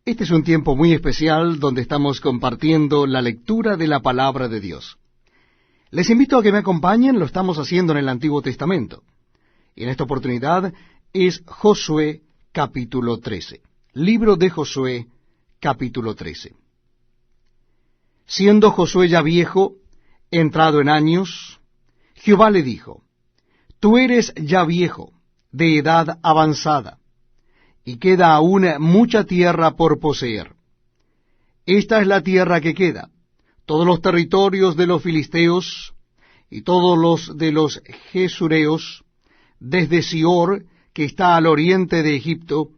Este es un tiempo muy especial donde estamos compartiendo la lectura de la palabra de Dios. Les invito a que me acompañen, lo estamos haciendo en el Antiguo Testamento. Y en esta oportunidad es Josué capítulo 13. Libro de Josué capítulo 13. Siendo Josué ya viejo, entrado en años, Jehová le dijo: Tú eres ya viejo, de edad avanzada, y queda aún mucha tierra por poseer. Esta es la tierra que queda, todos los territorios de los filisteos, y todos los de los gesureos, desde Sior, que está al oriente de Egipto,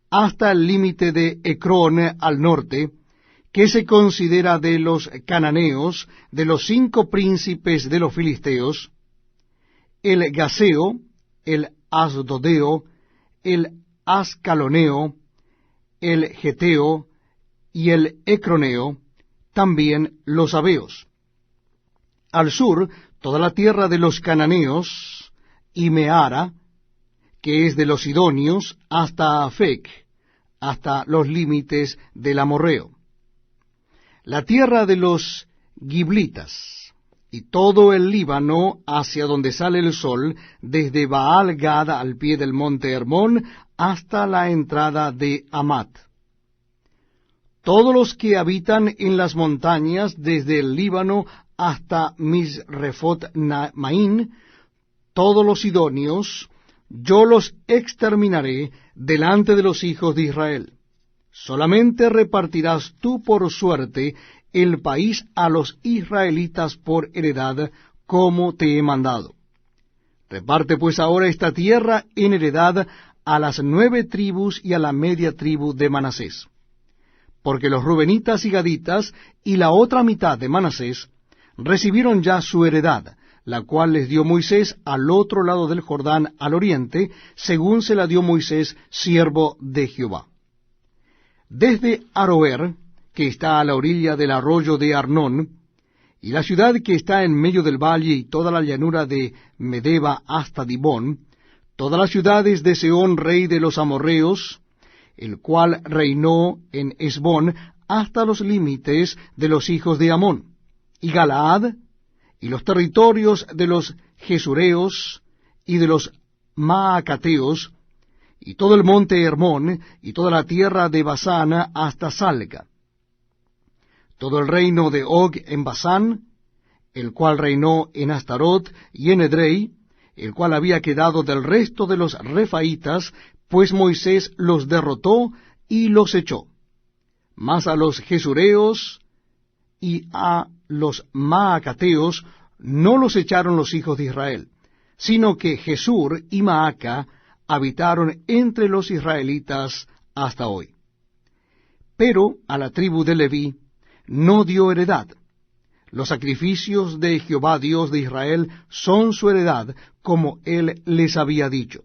hasta el límite de Ecrón al norte, que se considera de los cananeos, de los 5 príncipes de los filisteos, el Gaseo, el Asdodeo, el Ascaloneo, el Geteo y el Ecroneo, también los Abeos. Al sur, toda la tierra de los cananeos, y Meara, que es de los sidonios, hasta Afec, hasta los límites del amorreo. La tierra de los giblitas, y todo el Líbano hacia donde sale el sol, desde Baal-Gad al pie del monte Hermón, hasta la entrada de Amat. Todos los que habitan en las montañas, desde el Líbano hasta Misrefot-Maín, todos los sidonios, yo los exterminaré delante de los hijos de Israel. Solamente repartirás tú por suerte el país a los israelitas por heredad, como te he mandado. Reparte pues ahora esta tierra en heredad a las 9 tribus y a la media tribu de Manasés. Porque los rubenitas y gaditas y la otra mitad de Manasés recibieron ya su heredad, la cual les dio Moisés al otro lado del Jordán al oriente, según se la dio Moisés, siervo de Jehová. Desde Aroer, que está a la orilla del arroyo de Arnón, y la ciudad que está en medio del valle y toda la llanura de Medeba hasta Dibón, todas las ciudades de Sehón, rey de los amorreos, el cual reinó en Hesbón hasta los límites de los hijos de Amón, y Galaad, y los territorios de los gesureos y de los maacateos, y todo el monte Hermón, y toda la tierra de Basán hasta Salca. Todo el reino de Og en Basán, el cual reinó en Astarot y en Edrei, el cual había quedado del resto de los refaitas, pues Moisés los derrotó y los echó. Mas a los gesureos y a los maacateos no los echaron los hijos de Israel, sino que Jesur y Maaca habitaron entre los israelitas hasta hoy. Pero a la tribu de Leví no dio heredad. Los sacrificios de Jehová Dios de Israel son su heredad, como él les había dicho.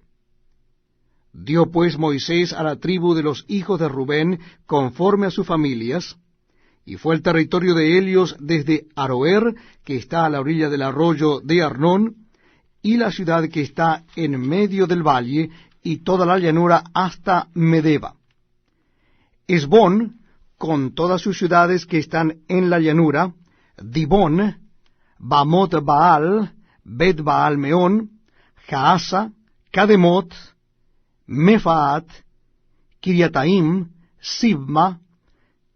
Dio pues Moisés a la tribu de los hijos de Rubén conforme a sus familias, y fue el territorio de ellos desde Aroer, que está a la orilla del arroyo de Arnón, y la ciudad que está en medio del valle, y toda la llanura hasta Medeba. Hesbón, con todas sus ciudades que están en la llanura, Dibón, Bamot Baal, Bet Baal Meón, Jaasa, Kademot, Mefaat, Kiriataim, Sibma,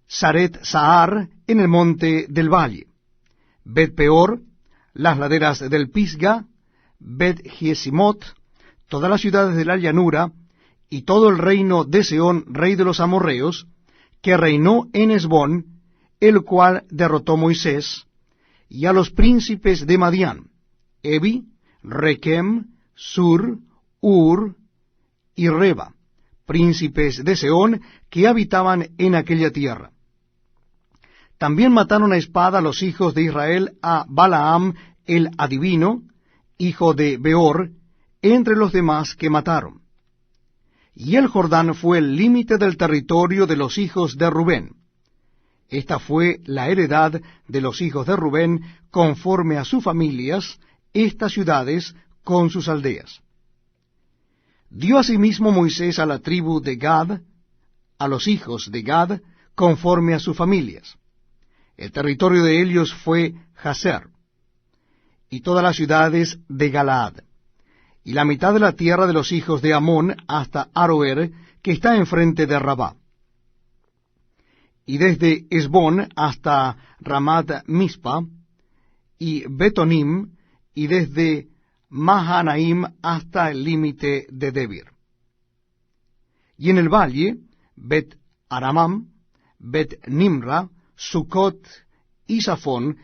Saret Sahar, en el monte del valle, Bet Peor, las laderas del Pisga, Bet Jesimot, todas las ciudades de la llanura, y todo el reino de Sehón, rey de los amorreos, que reinó en Hesbón, el cual derrotó Moisés, y a los príncipes de Madián, Evi, Rekem, Sur, Ur y Reba, príncipes de Sehón, que habitaban en aquella tierra. También mataron a espada los hijos de Israel a Balaam el adivino, hijo de Beor, entre los demás que mataron. Y el Jordán fue el límite del territorio de los hijos de Rubén. Esta fue la heredad de los hijos de Rubén, conforme a sus familias, estas ciudades con sus aldeas. Dio asimismo Moisés a la tribu de Gad, a los hijos de Gad conforme a sus familias. El territorio de ellos fue Jazer, y todas las ciudades de Galaad, y la mitad de la tierra de los hijos de Amón hasta Aroer, que está enfrente de Rabá, y desde Esbón hasta Ramat Mispa, y Betonim, y desde Mahanaim hasta el límite de Debir. Y en el valle, Bet Aramam, Bet Nimra, Sucot y Safón,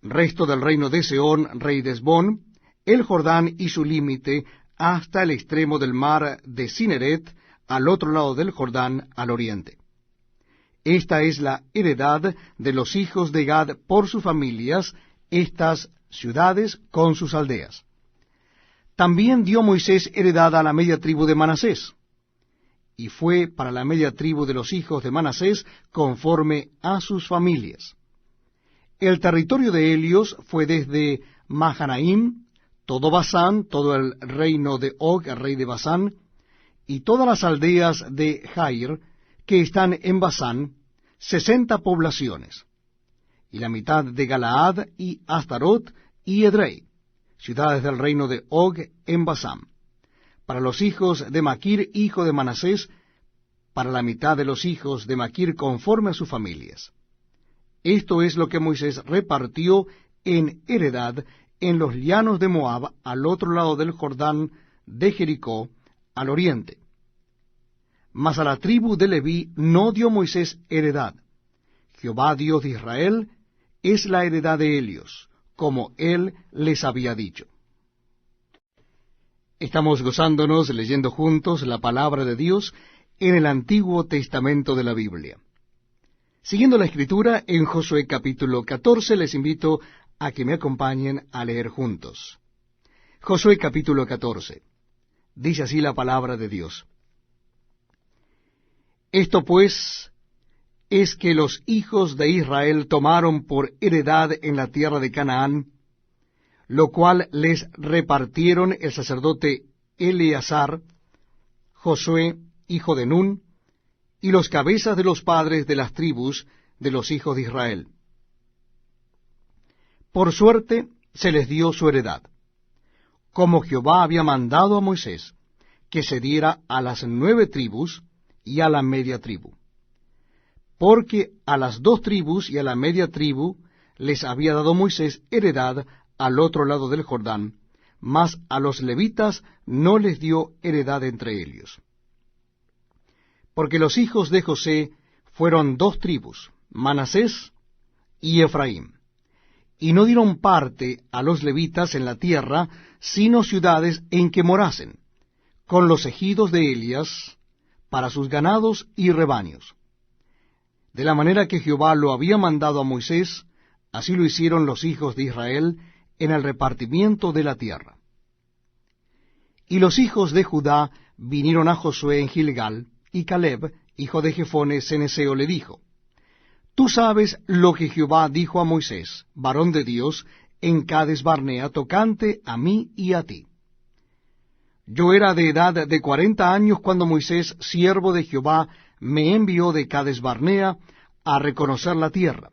resto del reino de Sehón, rey de Esbón, el Jordán y su límite, hasta el extremo del mar de Cineret, al otro lado del Jordán, al oriente. Esta es la heredad de los hijos de Gad por sus familias, estas ciudades con sus aldeas. También dio Moisés heredad a la media tribu de Manasés, y fue para la media tribu de los hijos de Manasés conforme a sus familias. El territorio de ellos fue desde Mahanaim, todo Basán, todo el reino de Og, el rey de Basán, y todas las aldeas de Jair, que están en Basán, 60 poblaciones, y la mitad de Galaad, y Astarot, y Edrei, ciudades del reino de Og en Basán. Para los hijos de Maquir, hijo de Manasés, para la mitad de los hijos de Maquir conforme a sus familias. Esto es lo que Moisés repartió en heredad en los llanos de Moab, al otro lado del Jordán de Jericó, al oriente. Mas a la tribu de Leví no dio Moisés heredad. Jehová Dios de Israel es la heredad de ellos, como él les había dicho. Estamos gozándonos leyendo juntos la palabra de Dios en el Antiguo Testamento de la Biblia. Siguiendo la Escritura, en Josué capítulo 14, les invito a que me acompañen a leer juntos. Josué capítulo 14. Dice así la palabra de Dios. Esto pues es que los hijos de Israel tomaron por heredad en la tierra de Canaán, lo cual les repartieron el sacerdote Eleazar, Josué, hijo de Nun, y los cabezas de los padres de las tribus de los hijos de Israel. Por suerte se les dio su heredad, como Jehová había mandado a Moisés, que se diera a las 9 tribus y a la media tribu. Porque a las 2 tribus y a la media tribu les había dado Moisés heredad al otro lado del Jordán, mas a los levitas no les dio heredad entre ellos. Porque los hijos de José fueron 2 tribus, Manasés y Efraín, y no dieron parte a los levitas en la tierra, sino ciudades en que morasen, con los ejidos de Elías, para sus ganados y rebaños. De la manera que Jehová lo había mandado a Moisés, así lo hicieron los hijos de Israel en el repartimiento de la tierra. Y los hijos de Judá vinieron a Josué en Gilgal, y Caleb, hijo de Jefone ceneseo, le dijo, Tú sabes lo que Jehová dijo a Moisés, varón de Dios, en Cades Barnea, tocante a mí y a ti. Yo era de edad de 40 años cuando Moisés, siervo de Jehová, me envió de Cades Barnea a reconocer la tierra.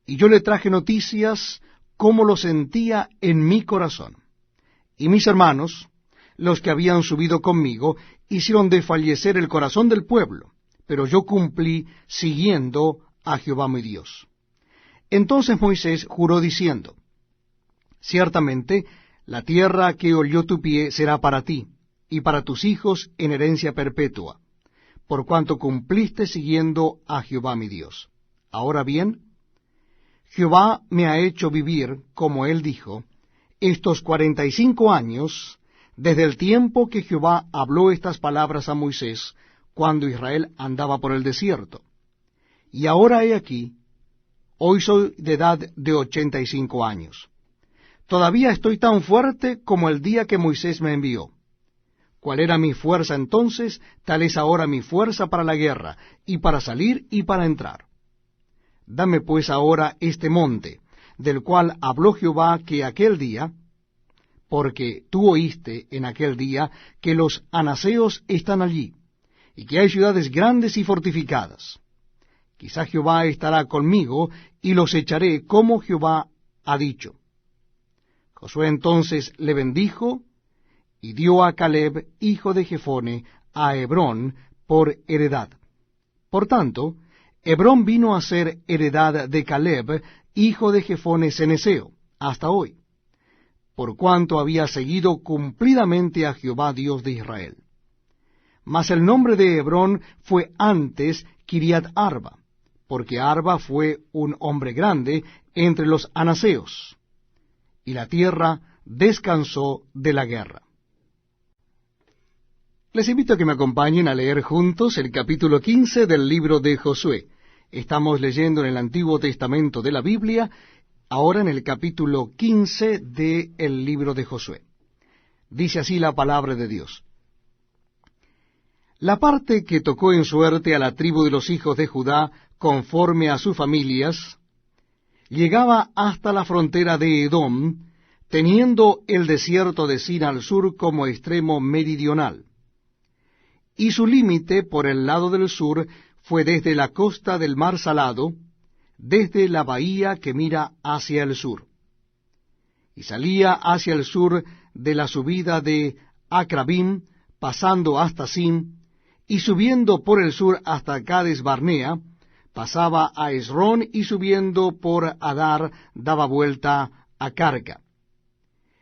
Y yo le traje noticias como lo sentía en mi corazón. Y mis hermanos, los que habían subido conmigo, hicieron desfallecer el corazón del pueblo, pero yo cumplí siguiendo a Jehová mi Dios. Entonces Moisés juró diciendo, Ciertamente, la tierra que olió tu pie será para ti, y para tus hijos en herencia perpetua, por cuanto cumpliste siguiendo a Jehová mi Dios. Ahora bien, Jehová me ha hecho vivir, como él dijo, estos 45 años, desde el tiempo que Jehová habló estas palabras a Moisés, cuando Israel andaba por el desierto. Y ahora he aquí, hoy soy de edad de 85 años. Todavía estoy tan fuerte como el día que Moisés me envió. ¿Cuál era mi fuerza entonces? Tal es ahora mi fuerza para la guerra, y para salir y para entrar. Dame pues ahora este monte, del cual habló Jehová que aquel día, porque tú oíste en aquel día que los anaseos están allí, y que hay ciudades grandes y fortificadas. Quizá Jehová estará conmigo, y los echaré como Jehová ha dicho. Josué entonces le bendijo, y dio a Caleb, hijo de Jefone, a Hebrón por heredad. Por tanto, Hebrón vino a ser heredad de Caleb, hijo de Jefone ceneseo, hasta hoy, por cuanto había seguido cumplidamente a Jehová Dios de Israel. Mas el nombre de Hebrón fue antes Kiriat Arba, porque Arba fue un hombre grande entre los anaseos, y la tierra descansó de la guerra. Les invito a que me acompañen a leer juntos el capítulo 15 del libro de Josué. Estamos leyendo en el Antiguo Testamento de la Biblia, ahora en el capítulo 15 del libro de Josué. Dice así la palabra de Dios. La parte que tocó en suerte a la tribu de los hijos de Judá, conforme a sus familias, llegaba hasta la frontera de Edom, teniendo el desierto de Sin al sur como extremo meridional. Y su límite por el lado del sur fue desde la costa del mar Salado, desde la bahía que mira hacia el sur. Y salía hacia el sur de la subida de Acrabim, pasando hasta Sin, y subiendo por el sur hasta Cades Barnea, pasaba a Esrón, y subiendo por Adar daba vuelta a Carca.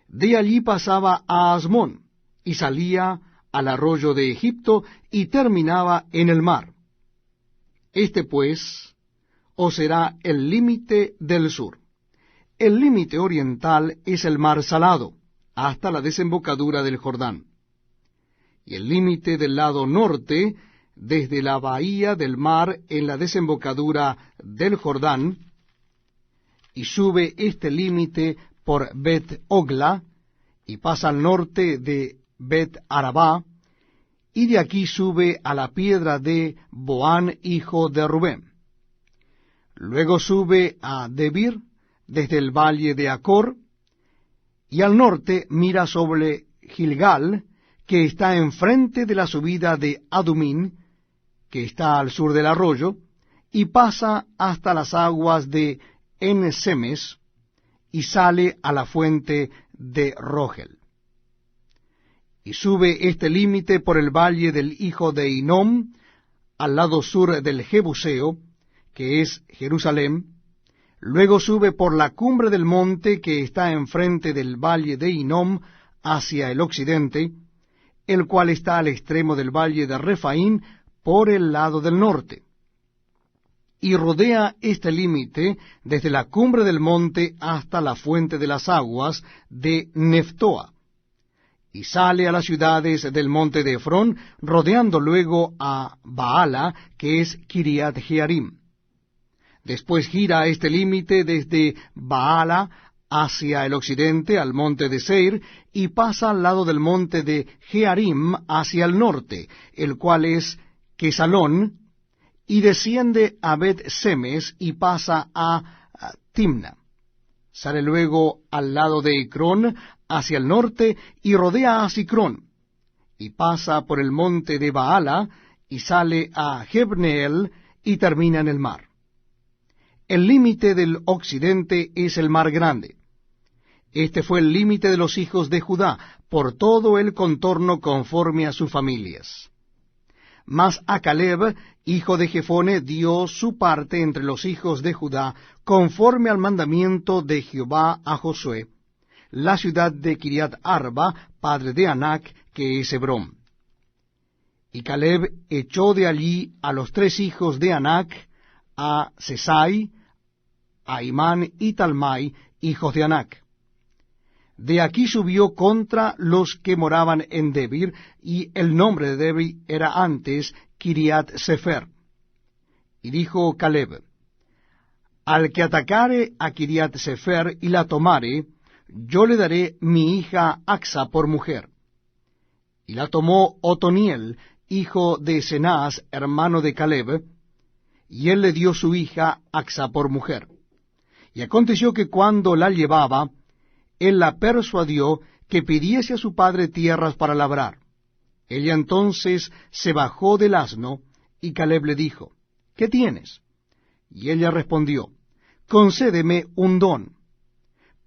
De allí pasaba a Asmón, y salía al arroyo de Egipto, y terminaba en el mar. Este pues os será el límite del sur. El límite oriental es el mar Salado, hasta la desembocadura del Jordán. Y el límite del lado norte, desde la bahía del mar en la desembocadura del Jordán, y sube este límite por Bet-Ogla, y pasa al norte de Bet-Arabá, y de aquí sube a la piedra de Boán, hijo de Rubén. Luego sube a Debir, desde el valle de Acor, y al norte mira sobre Gilgal, que está enfrente de la subida de Adumín, que está al sur del arroyo, y pasa hasta las aguas de En-Semes, y sale a la fuente de Rogel. Y sube este límite por el valle del hijo de Hinnom, al lado sur del Jebuseo, que es Jerusalén. Luego sube por la cumbre del monte que está enfrente del valle de Hinnom hacia el occidente, el cual está al extremo del valle de Refaín por el lado del norte. Y rodea este límite desde la cumbre del monte hasta la fuente de las aguas de Neftoa, y sale a las ciudades del monte de Efrón, rodeando luego a Baala, que es Kiriat Jearim. Después gira este límite desde Baala hacia el occidente al monte de Seir, y pasa al lado del monte de Jearim hacia el norte, el cual es Quesalón, y desciende a Bet-Semes y pasa a Timna. Sale luego al lado de Ecrón hacia el norte y rodea a Sicrón, y pasa por el monte de Baala y sale a Jebneel y termina en el mar. El límite del occidente es el mar grande. Este fue el límite de los hijos de Judá, por todo el contorno conforme a sus familias. Mas a Caleb, hijo de Jefone, dio su parte entre los hijos de Judá, conforme al mandamiento de Jehová a Josué, la ciudad de Kiriat Arba, padre de Anac, que es Hebrón. Y Caleb echó de allí a los 3 hijos de Anac, a Sesai, a Imán y Talmai, hijos de Anac. De aquí subió contra los que moraban en Debir, y el nombre de Debir era antes Kiriat Sefer. Y dijo Caleb: al que atacare a Kiriat Sefer y la tomare, yo le daré mi hija Axa por mujer. Y la tomó Otoniel, hijo de Cenaz, hermano de Caleb, y él le dio su hija Axa por mujer. Y aconteció que cuando la llevaba, él la persuadió que pidiese a su padre tierras para labrar. Ella entonces se bajó del asno, y Caleb le dijo, ¿qué tienes? Y ella respondió, concédeme un don.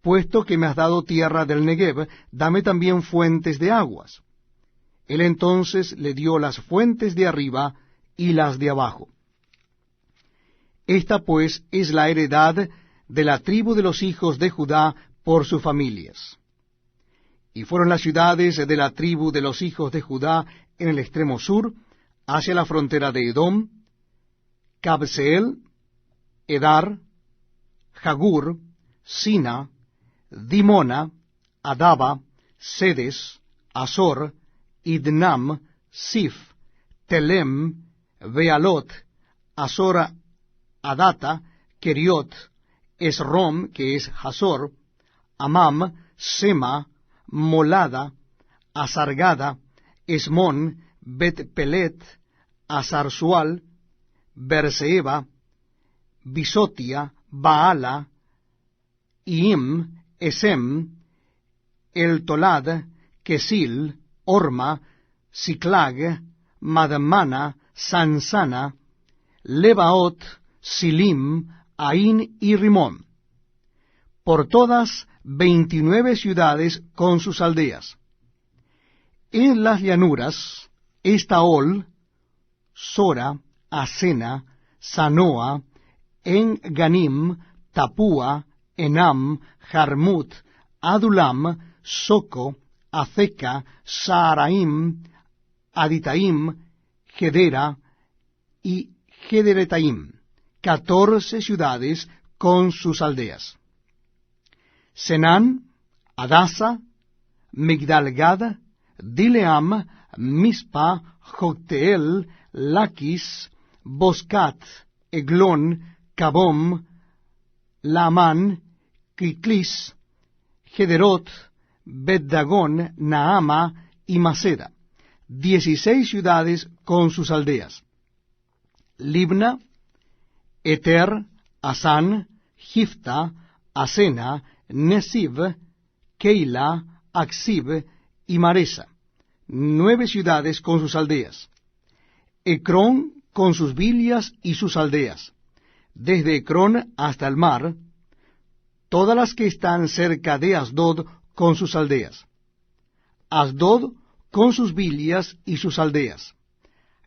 Puesto que me has dado tierra del Negev, dame también fuentes de aguas. Él entonces le dio las fuentes de arriba y las de abajo. Esta pues es la heredad de la tribu de los hijos de Judá por sus familias. Y fueron las ciudades de la tribu de los hijos de Judá en el extremo sur, hacia la frontera de Edom: Cabseel, Edar, Jagur, Sina, Dimona, Adaba, Sedes, Azor, Idnam, Sif, Telem, Bealot, Azor, Adata, Keriot, Esrom, que es Hazor, Amam, Sema, Molada, Asargada, Esmón, Bet-Pelet, Asarsual, Berseba, Bisotia, Baala, Iim, Esem, El Tolad, Kesil, Orma, Siclag, Madmana, Sansana, Lebaot, Silim, Ain y Rimón. Por todas 29 ciudades con sus aldeas. En las llanuras, Estaol, Sora, Asena, Sanoa, En-Ganim, Tapúa, Enam, Jarmut, Adulam, Soco, Azeca, Saaraim, Aditaim, Gedera y Gederetaim, 14 ciudades con sus aldeas. Senán, Adasa, Migdalgad, Dileam, Mispa, Jocteel, Laquis, Boscat, Eglón, Cabom, Laamán, Quiclis, Gederot, Bet-Dagón, Naama y Maceda, 16 ciudades con sus aldeas. Libna, Eter, Asán, Gifta, Asena, Nesib, Keila, Aksib y Maresa, 9 ciudades con sus aldeas. Ecrón con sus villas y sus aldeas, desde Ecrón hasta el mar, todas las que están cerca de Asdod con sus aldeas. Asdod con sus villas y sus aldeas.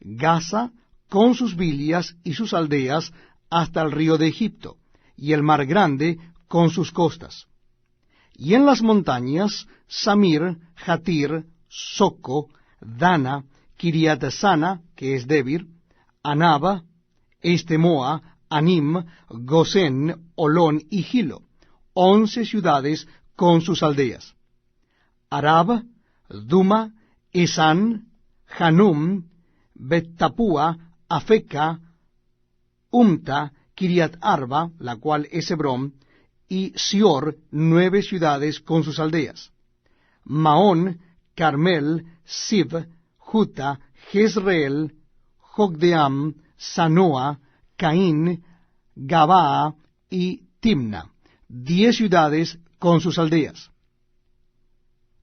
Gaza con sus villas y sus aldeas hasta el río de Egipto, y el mar grande con sus costas. Y en las montañas, Samir, Jatir, Soco, Dana, Kiriat-Sana, que es Debir, Anaba, Estemoa, Anim, Gosén, Olón y Gilo, 11 ciudades con sus aldeas. Arab, Duma, Esan, Hanum, Bet-Tapúa, Afeca, Umta, Kiriat Arba, la cual es Hebrón, y Sior, 9 ciudades con sus aldeas. Maón, Carmel, Sib, Juta, Jezreel, Jogdeam, Sanoa, Caín, Gabaa y Timna, 10 ciudades con sus aldeas.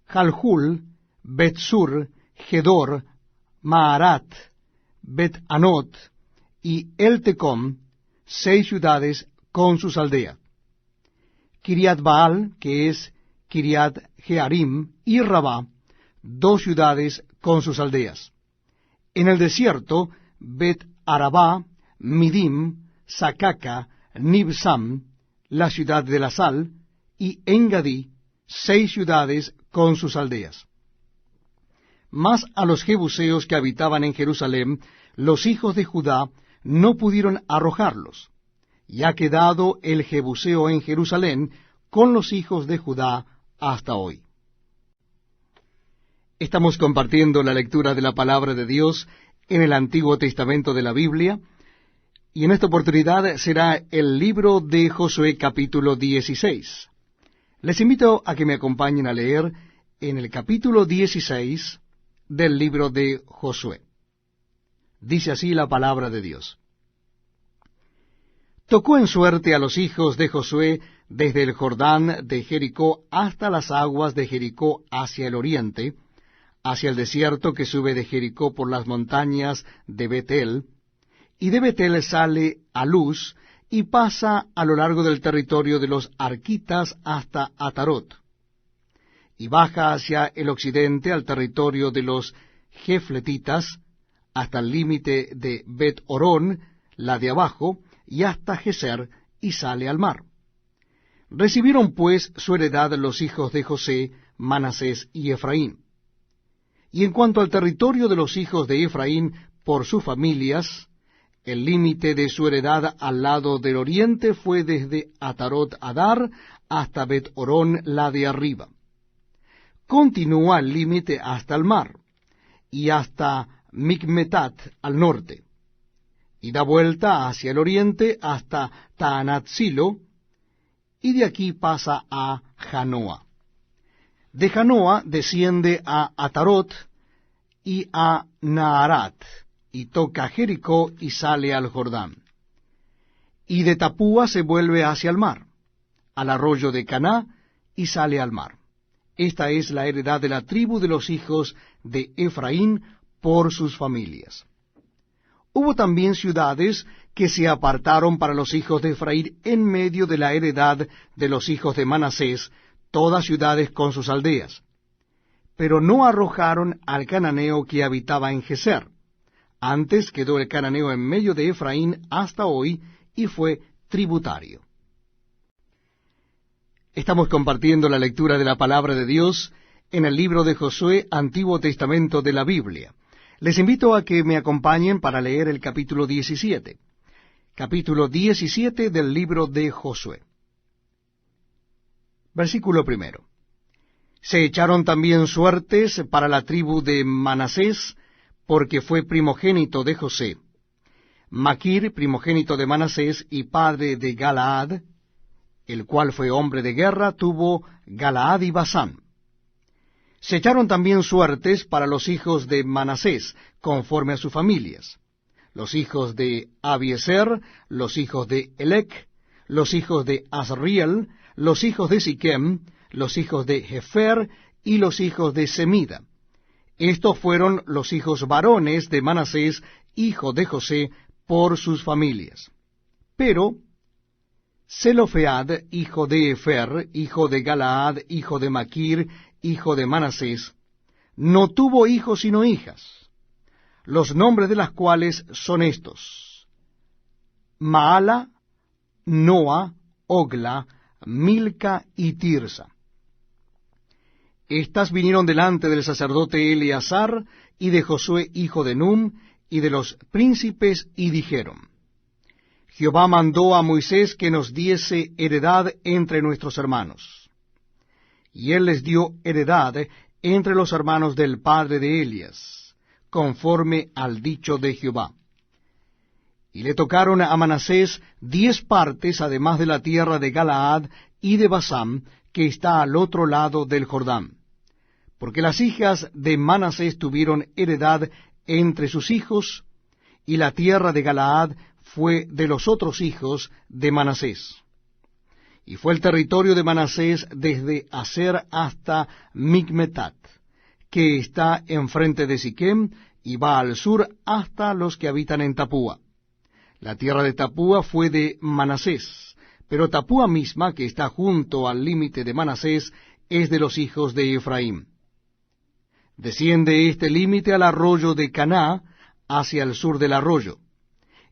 Jalhul, Bet-Sur, Gedor, Maarat, Bet-Anot y El-Tecom, 6 ciudades con sus aldeas. Kiriat Baal, que es Kiriat Jearim, y Rabá, 2 ciudades con sus aldeas. En el desierto, Bet-Arabá, Midim, Sacaca, Nibsam, la ciudad de la sal, y Engadí, 6 ciudades con sus aldeas. Mas a los jebuseos que habitaban en Jerusalén, los hijos de Judá no pudieron arrojarlos, y ha quedado el jebuseo en Jerusalén con los hijos de Judá hasta hoy. Estamos compartiendo la lectura de la palabra de Dios en el Antiguo Testamento de la Biblia, y en esta oportunidad será el libro de Josué capítulo 16. Les invito a que me acompañen a leer en el capítulo 16 del libro de Josué. Dice así la palabra de Dios. Tocó en suerte a los hijos de Josué desde el Jordán de Jericó hasta las aguas de Jericó hacia el oriente, hacia el desierto que sube de Jericó por las montañas de Betel, y de Betel sale a Luz, y pasa a lo largo del territorio de los arquitas hasta Atarot, y baja hacia el occidente al territorio de los jefletitas, hasta el límite de Bet-Orón, la de abajo, y hasta Geser, y sale al mar. Recibieron pues su heredad los hijos de José, Manasés y Efraín. Y en cuanto al territorio de los hijos de Efraín por sus familias, el límite de su heredad al lado del oriente fue desde Atarot Adar hasta Bet-Orón, la de arriba. Continúa el límite hasta el mar, y hasta Micmetat al norte, y da vuelta hacia el oriente hasta Taanatzilo, y de aquí pasa a Janoa. De Janoa desciende a Atarot y a Naarat, y toca Jericó y sale al Jordán. Y de Tapúa se vuelve hacia el mar, al arroyo de Caná, y sale al mar. Esta es la heredad de la tribu de los hijos de Efraín por sus familias. Hubo también ciudades que se apartaron para los hijos de Efraín en medio de la heredad de los hijos de Manasés, todas ciudades con sus aldeas. Pero no arrojaron al cananeo que habitaba en Geser. Antes quedó el cananeo en medio de Efraín hasta hoy, y fue tributario. Estamos compartiendo la lectura de la palabra de Dios en el libro de Josué, Antiguo Testamento de la Biblia. Les invito a que me acompañen para leer el capítulo 17. Capítulo 17 del libro de Josué. Versículo 1. Se echaron también suertes para la tribu de Manasés, porque fue primogénito de José. Maquir, primogénito de Manasés y padre de Galaad, el cual fue hombre de guerra, tuvo Galaad y Basán. Se echaron también suertes para los hijos de Manasés, conforme a sus familias. Los hijos de Abiezer, los hijos de Elec, los hijos de Asriel, los hijos de Siquem, los hijos de Jefer y los hijos de Semida. Estos fueron los hijos varones de Manasés, hijo de José, por sus familias. Pero Zelofead, hijo de Efer, hijo de Galaad, hijo de Maquir, hijo de Manasés, no tuvo hijos sino hijas, los nombres de las cuales son estos: Maala, Noa, Ogla, Milca y Tirsa. Estas vinieron delante del sacerdote Eleazar y de Josué hijo de Num y de los príncipes, y dijeron: Jehová mandó a Moisés que nos diese heredad entre nuestros hermanos. Y él les dio heredad entre los hermanos del padre de Elias, conforme al dicho de Jehová. Y le tocaron a Manasés 10 partes, además de la tierra de Galaad y de Basán, que está al otro lado del Jordán. Porque las hijas de Manasés tuvieron heredad entre sus hijos, y la tierra de Galaad fue de los otros hijos de Manasés. Y fue el territorio de Manasés desde Aser hasta Micmetat, que está enfrente de Siquem, y va al sur hasta los que habitan en Tapúa. La tierra de Tapúa fue de Manasés, pero Tapúa misma, que está junto al límite de Manasés, es de los hijos de Efraín. Desciende este límite al arroyo de Caná, hacia el sur del arroyo.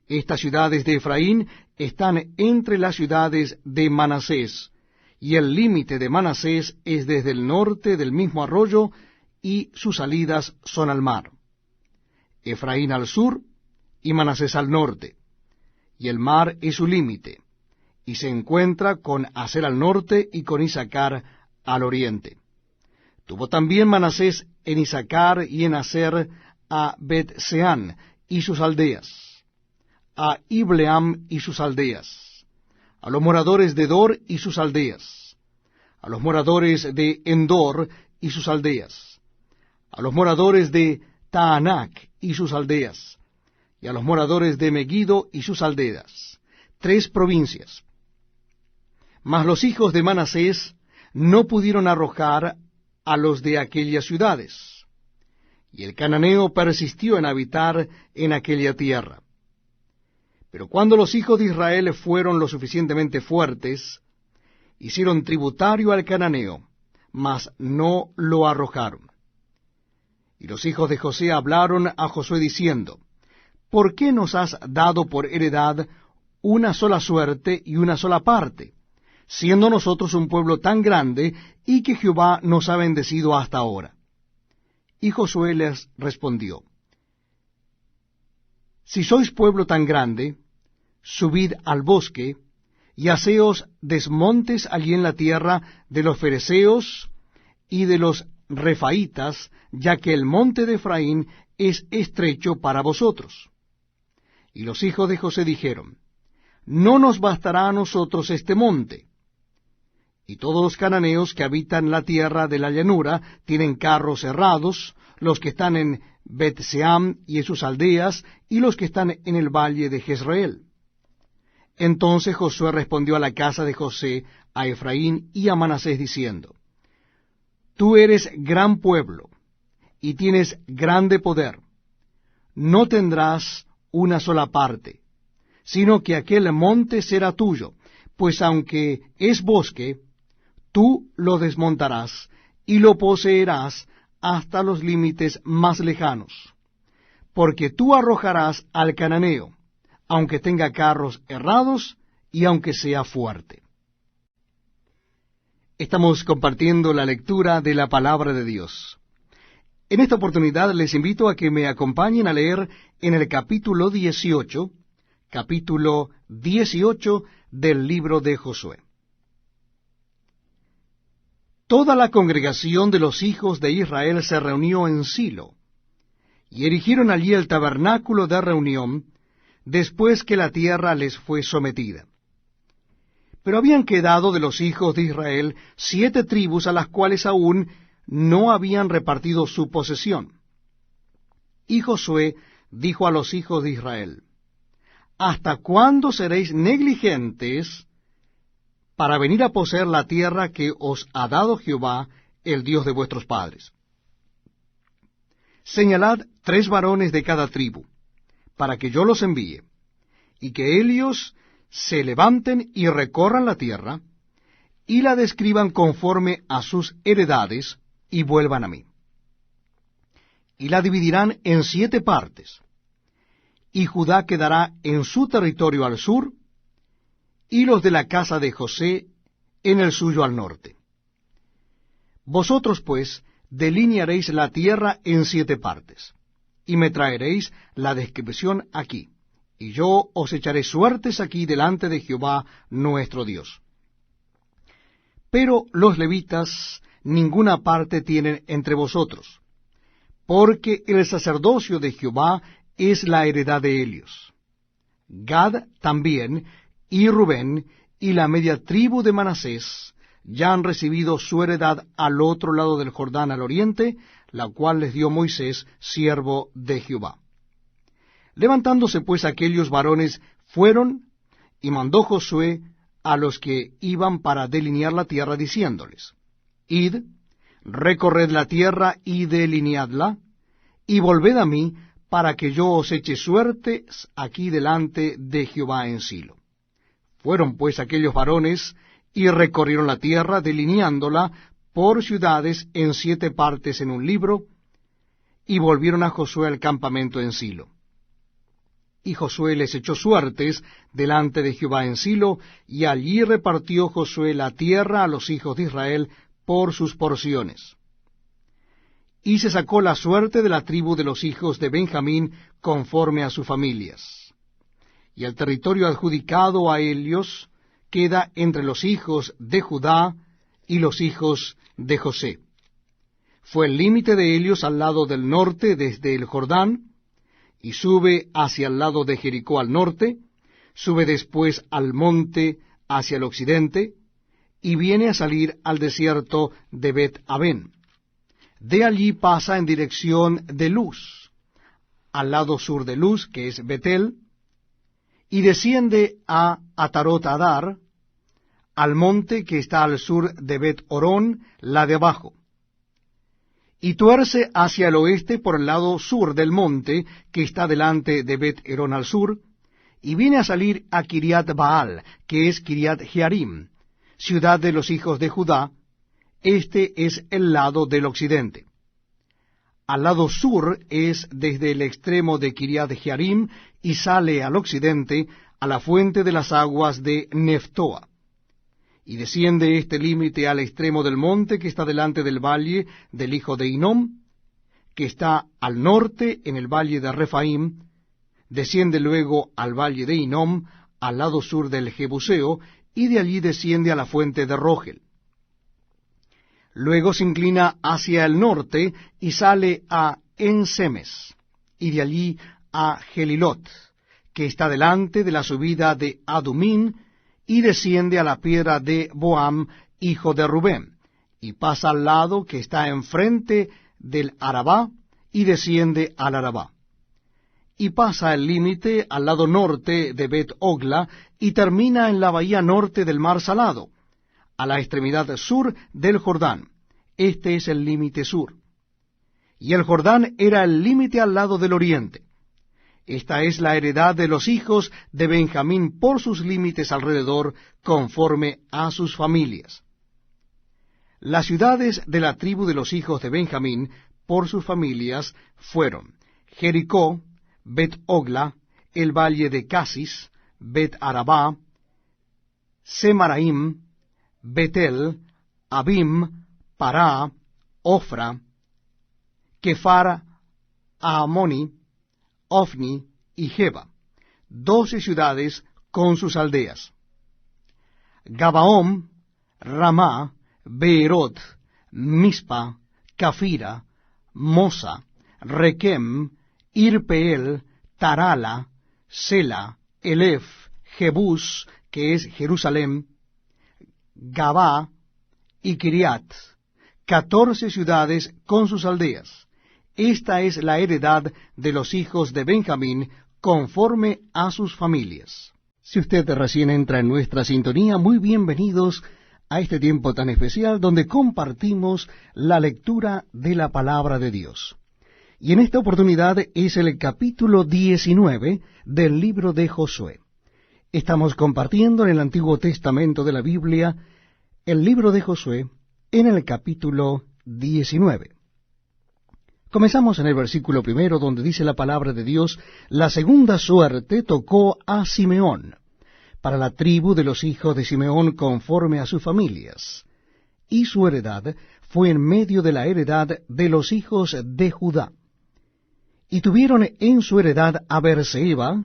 Estas ciudades de Efraín están entre las ciudades de Manasés, y el límite de Manasés es desde el norte del mismo arroyo, y sus salidas son al mar. Efraín al sur, y Manasés al norte, y el mar es su límite, y se encuentra con Aser al norte y con Isacar al oriente. Tuvo también Manasés en Isacar y en Aser a Bet-Seán y sus aldeas, a Ibleam y sus aldeas, a los moradores de Dor y sus aldeas, a los moradores de Endor y sus aldeas, a los moradores de Taanac y sus aldeas, y a los moradores de Megiddo y sus aldeas, 3 provincias. Mas los hijos de Manasés no pudieron arrojar a los de aquellas ciudades, y el cananeo persistió en habitar en aquella tierra. Pero cuando los hijos de Israel fueron lo suficientemente fuertes, hicieron tributario al cananeo, mas no lo arrojaron. Y los hijos de José hablaron a Josué diciendo, ¿por qué nos has dado por heredad una sola suerte y una sola parte, siendo nosotros un pueblo tan grande y que Jehová nos ha bendecido hasta ahora? Y Josué les respondió, si sois pueblo tan grande, subid al bosque, y haceos desmontes allí en la tierra de los fereceos y de los refaítas, ya que el monte de Efraín es estrecho para vosotros. Y los hijos de José dijeron, no nos bastará a nosotros este monte. Y todos los cananeos que habitan la tierra de la llanura tienen carros herrados, los que están en Bet-Seam y en sus aldeas, y los que están en el valle de Jezreel. Entonces Josué respondió a la casa de José, a Efraín y a Manasés, diciendo, tú eres gran pueblo, y tienes grande poder. No tendrás una sola parte, sino que aquel monte será tuyo, pues aunque es bosque, tú lo desmontarás y lo poseerás hasta los límites más lejanos, porque tú arrojarás al cananeo, aunque tenga carros herrados y aunque sea fuerte. Estamos compartiendo la lectura de la palabra de Dios. En esta oportunidad les invito a que me acompañen a leer en el capítulo 18 del libro de Josué. Toda la congregación de los hijos de Israel se reunió en Silo, y erigieron allí el tabernáculo de reunión, después que la tierra les fue sometida. Pero habían quedado de los hijos de Israel 7 tribus a las cuales aún no habían repartido su posesión. Y Josué dijo a los hijos de Israel, ¿hasta cuándo seréis negligentes para venir a poseer la tierra que os ha dado Jehová, el Dios de vuestros padres? Señalad 3 varones de cada tribu, para que yo los envíe, y que ellos se levanten y recorran la tierra, y la describan conforme a sus heredades, y vuelvan a mí. Y la dividirán en 7 partes, y Judá quedará en su territorio al sur, y los de la casa de José en el suyo al norte. Vosotros, pues, delinearéis la tierra en 7 partes, y me traeréis la descripción aquí, y yo os echaré suertes aquí delante de Jehová nuestro Dios. Pero los levitas ninguna parte tienen entre vosotros, porque el sacerdocio de Jehová es la heredad de ellos. Gad también, y Rubén, y la media tribu de Manasés, ya han recibido su heredad al otro lado del Jordán al oriente, la cual les dio Moisés, siervo de Jehová. Levantándose pues aquellos varones, fueron, y mandó Josué a los que iban para delinear la tierra, diciéndoles, id, recorred la tierra y delineadla, y volved a mí, para que yo os eche suertes aquí delante de Jehová en Silo. Fueron pues aquellos varones, y recorrieron la tierra, delineándola por ciudades en 7 partes en un libro, y volvieron a Josué al campamento en Silo. Y Josué les echó suertes delante de Jehová en Silo, y allí repartió Josué la tierra a los hijos de Israel por sus porciones. Y se sacó la suerte de la tribu de los hijos de Benjamín conforme a sus familias. Y el territorio adjudicado a ellos queda entre los hijos de Judá y los hijos de José. Fue el límite de ellos al lado del norte desde el Jordán, y sube hacia el lado de Jericó al norte, sube después al monte hacia el occidente, y viene a salir al desierto de Bet-Aven. De allí pasa en dirección de Luz, al lado sur de Luz, que es Betel, y desciende a Atarot Adar, al monte que está al sur de Bet-Orón, la de abajo. y tuerce hacia el oeste por el lado sur del monte que está delante de Bet-Herón al sur, y viene a salir a Kiriat Baal, que es Kiriat Jearim, ciudad de los hijos de Judá. Este es el lado del occidente. Al lado sur es desde el extremo de Kiriat Jearim y sale al occidente a la fuente de las aguas de Neftoa. Y desciende este límite al extremo del monte que está delante del valle del hijo de Hinnom, que está al norte en el valle de Refaim. Desciende luego al valle de Hinnom, al lado sur del Jebuseo, y de allí desciende a la fuente de Rogel. Luego se inclina hacia el norte y sale a Ensemes, y de allí a Gelilot, que está delante de la subida de Adumín, y desciende a la piedra de Boam, hijo de Rubén, y pasa al lado que está enfrente del Arabá, y desciende al Arabá. Y pasa el límite al lado norte de Bet-Ogla, y termina en la bahía norte del mar Salado, a la extremidad sur del Jordán. Este es el límite sur. Y el Jordán era el límite al lado del oriente. Esta es la heredad de los hijos de Benjamín por sus límites alrededor, conforme a sus familias. Las ciudades de la tribu de los hijos de Benjamín por sus familias fueron Jericó, Bet-Ogla, el valle de Casis, Bet-Arabá, Semaraim, Betel, Abim, Pará, Ofra, Kefar, Aamoni, Ofni y Geba, 12 ciudades con sus aldeas. Gabaón, Ramá, Beerot, Mispa, Cafira, Mosa, Requem, Irpeel, Tarala, Sela, Elef, Jebús, que es Jerusalén, Gabá y Kiriat, 14 ciudades con sus aldeas. Esta es la heredad de los hijos de Benjamín, conforme a sus familias. Si usted recién entra en nuestra sintonía, muy bienvenidos a este tiempo tan especial donde compartimos la lectura de la palabra de Dios. Y en esta oportunidad es el capítulo 19 del libro de Josué. Estamos compartiendo en el Antiguo Testamento de la Biblia el libro de Josué en el capítulo 19. Comenzamos en el versículo 1, donde dice la palabra de Dios: la segunda suerte tocó a Simeón, para la tribu de los hijos de Simeón conforme a sus familias, y su heredad fue en medio de la heredad de los hijos de Judá. Y tuvieron en su heredad a Beerseba,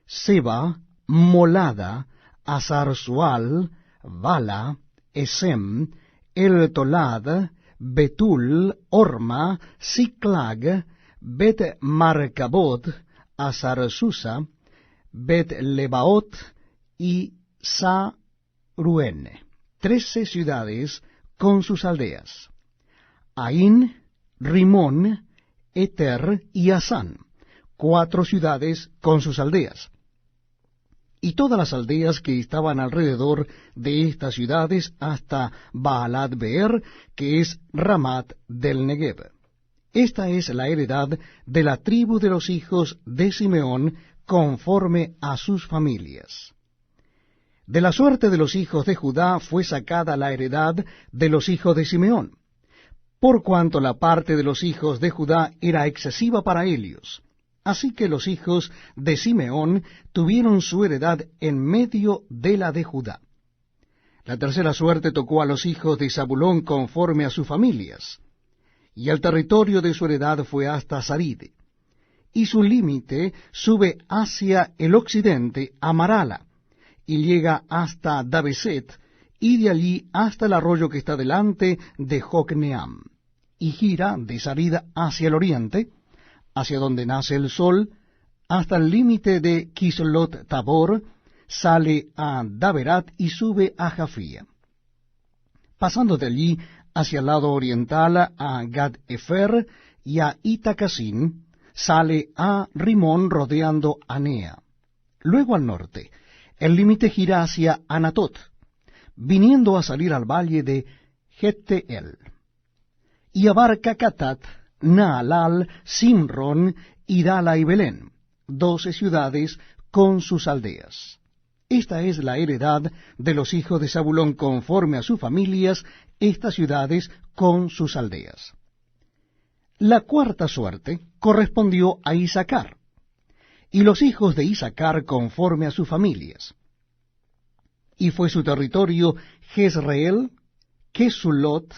Seba, Molada, Azar-Sual, Bala, Esem, El Tolad, Betul, Orma, Siclag, Bet-Marcabot, Azar-Susa, Bet-Lebaot y Sa-Ruén, 13 ciudades con sus aldeas. Ain, Rimón, Eter y Asán, 4 ciudades con sus aldeas. Y todas las aldeas que estaban alrededor de estas ciudades hasta Baalat Beer, que es Ramat del Negev. Esta es la heredad de la tribu de los hijos de Simeón conforme a sus familias. De la suerte de los hijos de Judá fue sacada la heredad de los hijos de Simeón, por cuanto la parte de los hijos de Judá era excesiva para ellos. Así que los hijos de Simeón tuvieron su heredad en medio de la de Judá. La tercera suerte tocó a los hijos de Zabulón conforme a sus familias, y el territorio de su heredad fue hasta Sarid, y su límite sube hacia el occidente a Marala, y llega hasta Dabeset, y de allí hasta el arroyo que está delante de Jocneam, y gira de Sarid hacia el oriente, hacia donde nace el sol, hasta el límite de Kislot Tabor, sale a Daberat y sube a Jafía. Pasando de allí hacia el lado oriental a Gad-Efer y a Itacasín, sale a Rimón rodeando a Nea. Luego al norte, el límite gira hacia Anatot, viniendo a salir al valle de Jetteel. y abarca Catat, Naalal, Simrón, Idala y Belén, 12 ciudades con sus aldeas. Esta es la heredad de los hijos de Zabulón conforme a sus familias, estas ciudades con sus aldeas. La cuarta suerte correspondió a Isacar, y los hijos de Isacar conforme a sus familias. Y fue su territorio Jezreel, Kesulot,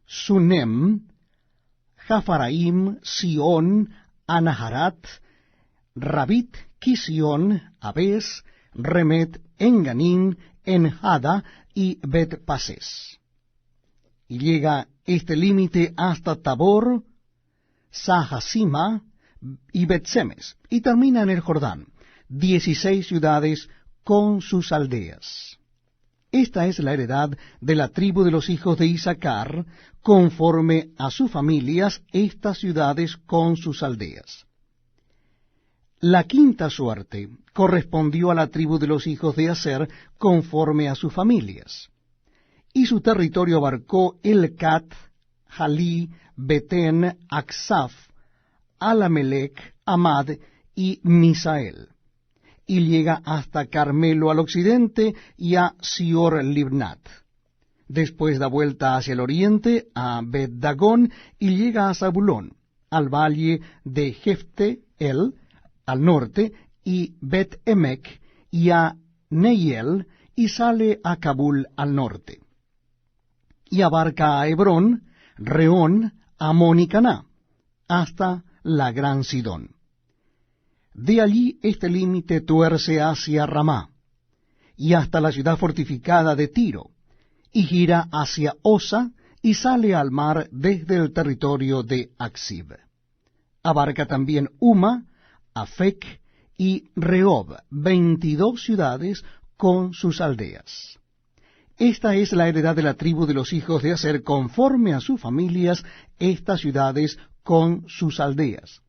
Sunem, Jafaraim, Sion, Anaharat, Rabit, Kisión, Abes, Remet, Enganín, Enjada y Bet-Pases. Y llega este límite hasta Tabor, Sahasima y Bet-Semes, y termina en el Jordán, 16 ciudades con sus aldeas. Esta es la heredad de la tribu de los hijos de Isacar, conforme a sus familias, estas ciudades con sus aldeas. La quinta suerte correspondió a la tribu de los hijos de Aser, conforme a sus familias. Y su territorio abarcó Elcat, Jalí, Betén, Aksaf, Alamelec, Amad y Misael. Y llega hasta Carmelo al occidente y a Sior Libnat. Después da vuelta hacia el oriente a Bet-Dagón y llega a Zabulón, al valle de Jefte-El, al norte, y Bet-Emec, y a Neiel, y sale a Cabul al norte. Y abarca a Hebrón, Reón, Amón y Caná, hasta la gran Sidón. De allí este límite tuerce hacia Ramá, y hasta la ciudad fortificada de Tiro, y gira hacia Osa, y sale al mar desde el territorio de Aksib. Abarca también Uma, Afec y Rehob, 22 ciudades con sus aldeas. Esta es la heredad de la tribu de los hijos de Aser, conforme a sus familias, estas ciudades con sus aldeas.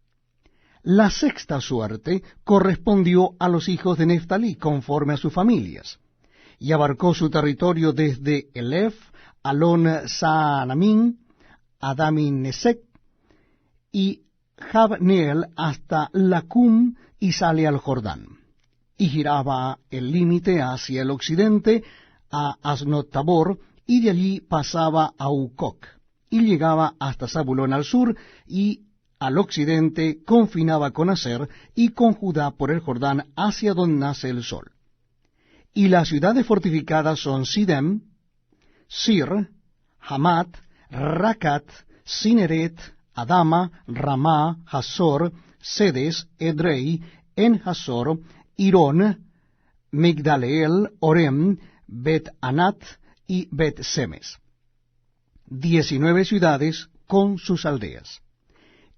La sexta suerte correspondió a los hijos de Neftalí, conforme a sus familias, y abarcó su territorio desde Elef, Alon Saanamín, Adamin-Nesec y Jabneel hasta Lacum, y sale al Jordán. Y giraba el límite hacia el occidente a Asnot-Tabor, y de allí pasaba a Ucoc, y llegaba hasta Zabulón al sur, y al occidente confinaba con Aser y con Judá por el Jordán hacia donde nace el sol. Y las ciudades fortificadas son Sidem, Sir, Hamat, Racat, Cineret, Adama, Ramá, Hazor, Sedes, Edrei, En-Hazor, Irón, Migdaleel, Orem, Bet-Anat y Bet-Semes. 19 ciudades con sus aldeas.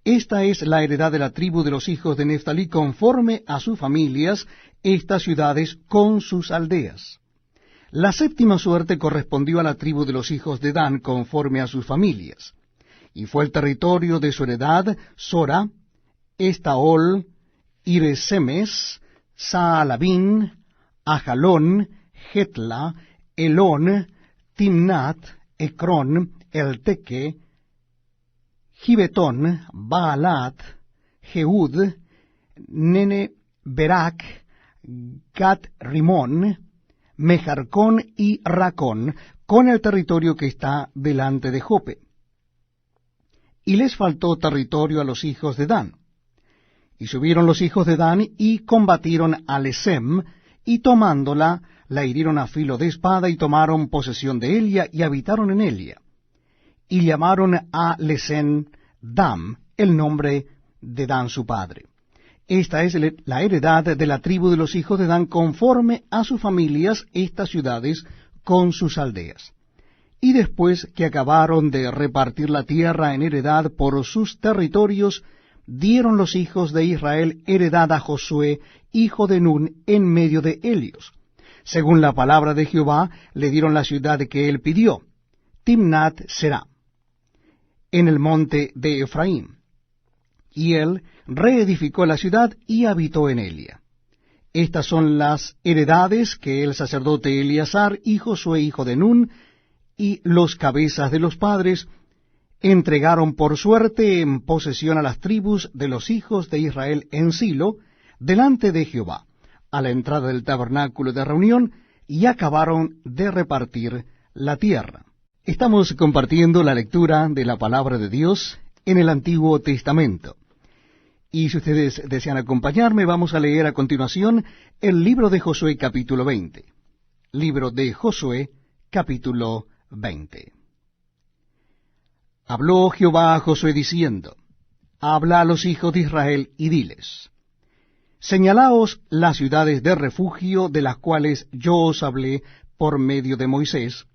Esta es la heredad de la tribu de los hijos de Neftalí, conforme a sus familias, estas ciudades con sus aldeas. La séptima suerte correspondió a la tribu de los hijos de Dan, conforme a sus familias. Y fue el territorio de su heredad Sora, Estaol, Iresemes, Saalabín, Ajalón, Getla, Elón, Timnat, Ecrón, Elteque, Gibetón, Baalat, Jehud, Nene, Berak, Gat Rimón, Mejarcón y Racón, con el territorio que está delante de Jope. Y les faltó territorio a los hijos de Dan. Y subieron los hijos de Dan y combatieron a Lesem, y tomándola, la hirieron a filo de espada, y tomaron posesión de Elia, y habitaron en Elia. Y llamaron a Lesen Dam, el nombre de Dan su padre. Esta es la heredad de la tribu de los hijos de Dan, conforme a sus familias, estas ciudades con sus aldeas. Y después que acabaron de repartir la tierra en heredad por sus territorios, dieron los hijos de Israel heredad a Josué, hijo de Nun, en medio de ellos. Según la palabra de Jehová, le dieron la ciudad que él pidió, Timnat Será, en el monte de Efraín. Y él reedificó la ciudad y habitó en ella. Estas son las heredades que el sacerdote Eleazar y Josué, hijo de Nun, y los cabezas de los padres, entregaron por suerte en posesión a las tribus de los hijos de Israel en Silo, delante de Jehová, a la entrada del tabernáculo de reunión, y acabaron de repartir la tierra. Estamos compartiendo la lectura de la palabra de Dios en el Antiguo Testamento. Y si ustedes desean acompañarme, vamos a leer a continuación el libro de Josué capítulo 20. Libro de Josué capítulo 20. Habló Jehová a Josué diciendo, habla a los hijos de Israel y diles, señalaos las ciudades de refugio de las cuales yo os hablé por medio de Moisés,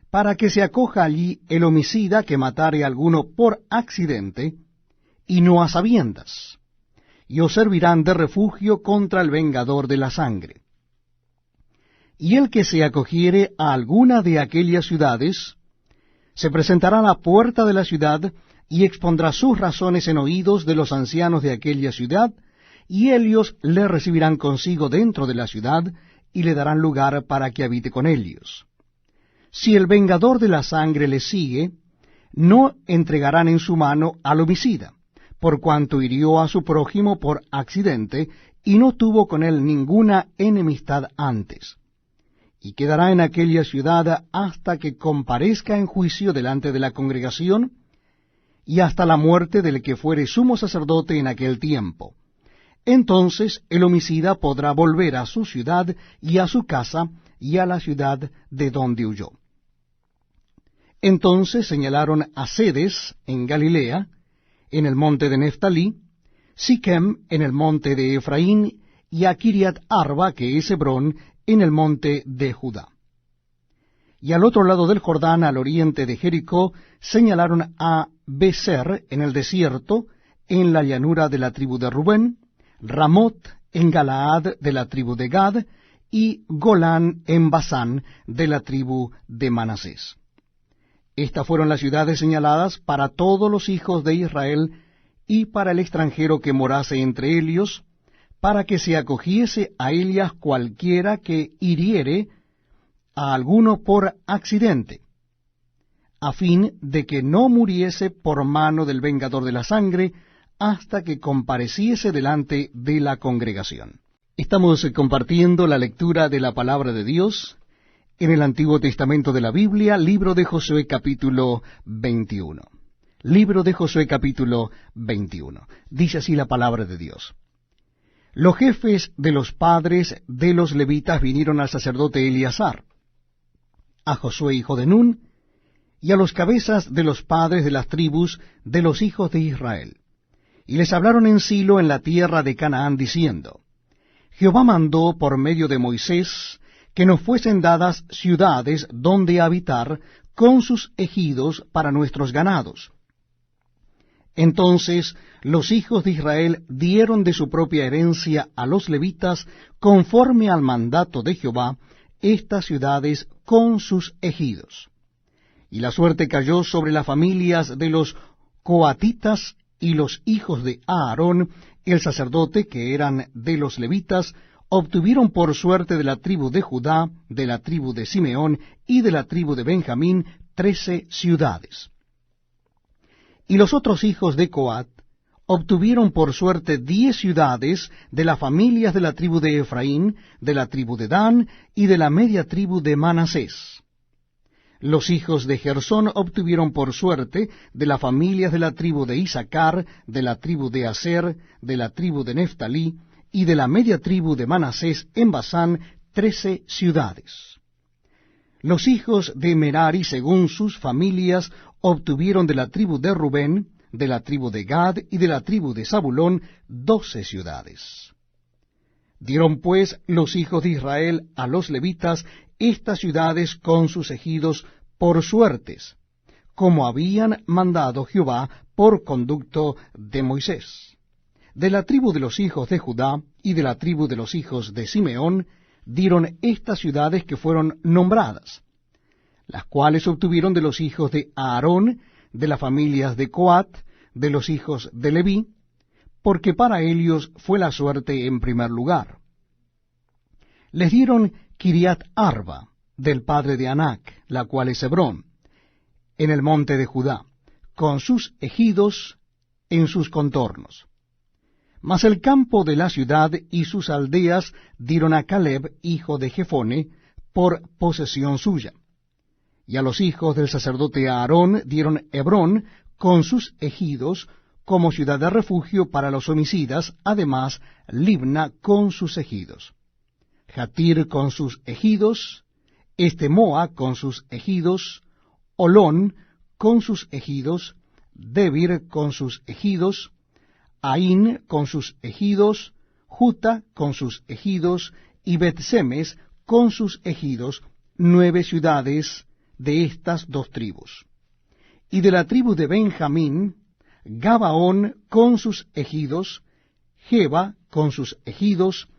para que se acoja allí el homicida que matare a alguno por accidente, y no a sabiendas, y os servirán de refugio contra el vengador de la sangre. Y el que se acogiere a alguna de aquellas ciudades, se presentará a la puerta de la ciudad, y expondrá sus razones en oídos de los ancianos de aquella ciudad, y ellos le recibirán consigo dentro de la ciudad, y le darán lugar para que habite con ellos. Si el vengador de la sangre le sigue, no entregarán en su mano al homicida, por cuanto hirió a su prójimo por accidente, y no tuvo con él ninguna enemistad antes. Y quedará en aquella ciudad hasta que comparezca en juicio delante de la congregación, y hasta la muerte del que fuere sumo sacerdote en aquel tiempo. Entonces el homicida podrá volver a su ciudad y a su casa y a la ciudad de donde huyó. Entonces señalaron a Cedes en Galilea, en el monte de Neftalí, Siquem en el monte de Efraín, y a Kiriat Arba, que es Hebrón, en el monte de Judá. Y al otro lado del Jordán, al oriente de Jericó, señalaron a Beser en el desierto, en la llanura de la tribu de Rubén, Ramot en Galaad de la tribu de Gad, y Golán en Basán de la tribu de Manasés. Estas fueron las ciudades señaladas para todos los hijos de Israel y para el extranjero que morase entre ellos, para que se acogiese a ellas cualquiera que hiriere a alguno por accidente, a fin de que no muriese por mano del vengador de la sangre, hasta que compareciese delante de la congregación. Estamos compartiendo la lectura de la palabra de Dios en el Antiguo Testamento de la Biblia, libro de Josué capítulo 21. Libro de Josué capítulo 21. Dice así la palabra de Dios. Los jefes de los padres de los levitas vinieron al sacerdote Eleazar, a Josué hijo de Nun, y a los cabezas de los padres de las tribus de los hijos de Israel. Y les hablaron en Silo en la tierra de Canaán, diciendo, Jehová mandó por medio de Moisés que nos fuesen dadas ciudades donde habitar con sus ejidos para nuestros ganados. Entonces los hijos de Israel dieron de su propia herencia a los levitas, conforme al mandato de Jehová, estas ciudades con sus ejidos. Y la suerte cayó sobre las familias de los coatitas y los hijos de Aarón, el sacerdote, que eran de los levitas, obtuvieron por suerte de la tribu de Judá, de la tribu de Simeón y de la tribu de Benjamín 13 ciudades. Y los otros hijos de Coat obtuvieron por suerte 10 ciudades de las familias de la tribu de Efraín, de la tribu de Dan y de la media tribu de Manasés. Los hijos de Gersón obtuvieron por suerte de las familias de la tribu de Isaacar, de la tribu de Aser, de la tribu de Neftalí y de la media tribu de Manasés en Basán 13 ciudades. Los hijos de Merari, según sus familias, obtuvieron de la tribu de Rubén, de la tribu de Gad y de la tribu de Zabulón 12 ciudades. Dieron pues los hijos de Israel a los levitas estas ciudades con sus ejidos por suertes, como habían mandado Jehová por conducto de Moisés. De la tribu de los hijos de Judá y de la tribu de los hijos de Simeón dieron estas ciudades que fueron nombradas, las cuales obtuvieron de los hijos de Aarón, de las familias de Coat, de los hijos de Leví, porque para ellos fue la suerte en primer lugar. Les dieron Kiriat Arba, del padre de Anac, la cual es Hebrón, en el monte de Judá, con sus ejidos en sus contornos. Mas el campo de la ciudad y sus aldeas dieron a Caleb, hijo de Jefone, por posesión suya. Y a los hijos del sacerdote Aarón dieron Hebrón con sus ejidos como ciudad de refugio para los homicidas, además Libna con sus ejidos, Jatir con sus ejidos, Estemoa con sus ejidos, Olón con sus ejidos, Debir con sus ejidos, Aín con sus ejidos, Juta con sus ejidos, y Bet-Semes con sus ejidos, 9 ciudades de estas 2 tribus. Y de la tribu de Benjamín, Gabaón con sus ejidos, Geba con sus ejidos,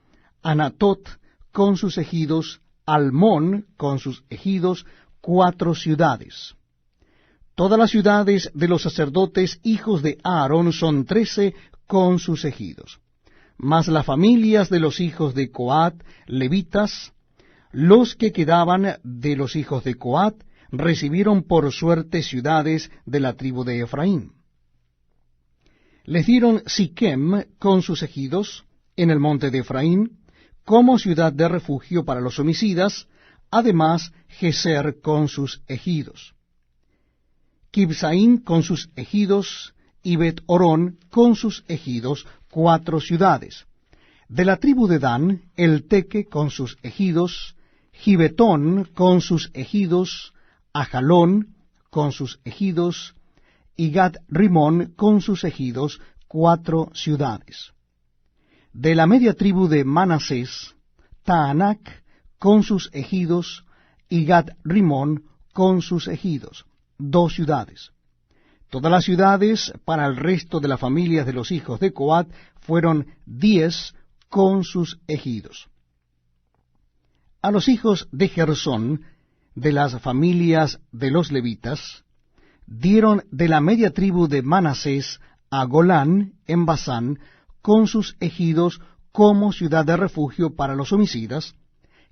Anatot con sus ejidos, Almón con sus ejidos, 4 ciudades. Todas las ciudades de los sacerdotes hijos de Aarón son 13 con sus ejidos. Mas las familias de los hijos de Coat, levitas, los que quedaban de los hijos de Coat, recibieron por suerte ciudades de la tribu de Efraín. Les dieron Siquem con sus ejidos en el monte de Efraín, como ciudad de refugio para los homicidas, además Geser con sus ejidos. Kibsaín con sus ejidos, y Bet-Orón con sus ejidos, 4 ciudades. De la tribu de Dan, el Teque con sus ejidos, Gibetón con sus ejidos, Ajalón con sus ejidos, y Gat-Rimón con sus ejidos, 4 ciudades. De la media tribu de Manasés, Taanac con sus ejidos, y Gat-Rimón con sus ejidos, 2 ciudades. Todas las ciudades para el resto de las familias de los hijos de Coat fueron 10 con sus ejidos. A los hijos de Gersón, de las familias de los levitas, dieron de la media tribu de Manasés a Golán en Basán, con sus ejidos como ciudad de refugio para los homicidas,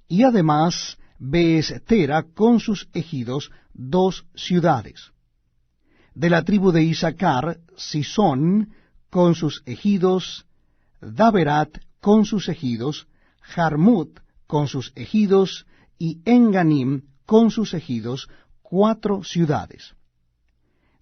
y además Beestera con sus ejidos, 2 ciudades. De la tribu de Isaacar, Sisón con sus ejidos, Daberat con sus ejidos, Jarmut con sus ejidos, y Enganim con sus ejidos, 4 ciudades.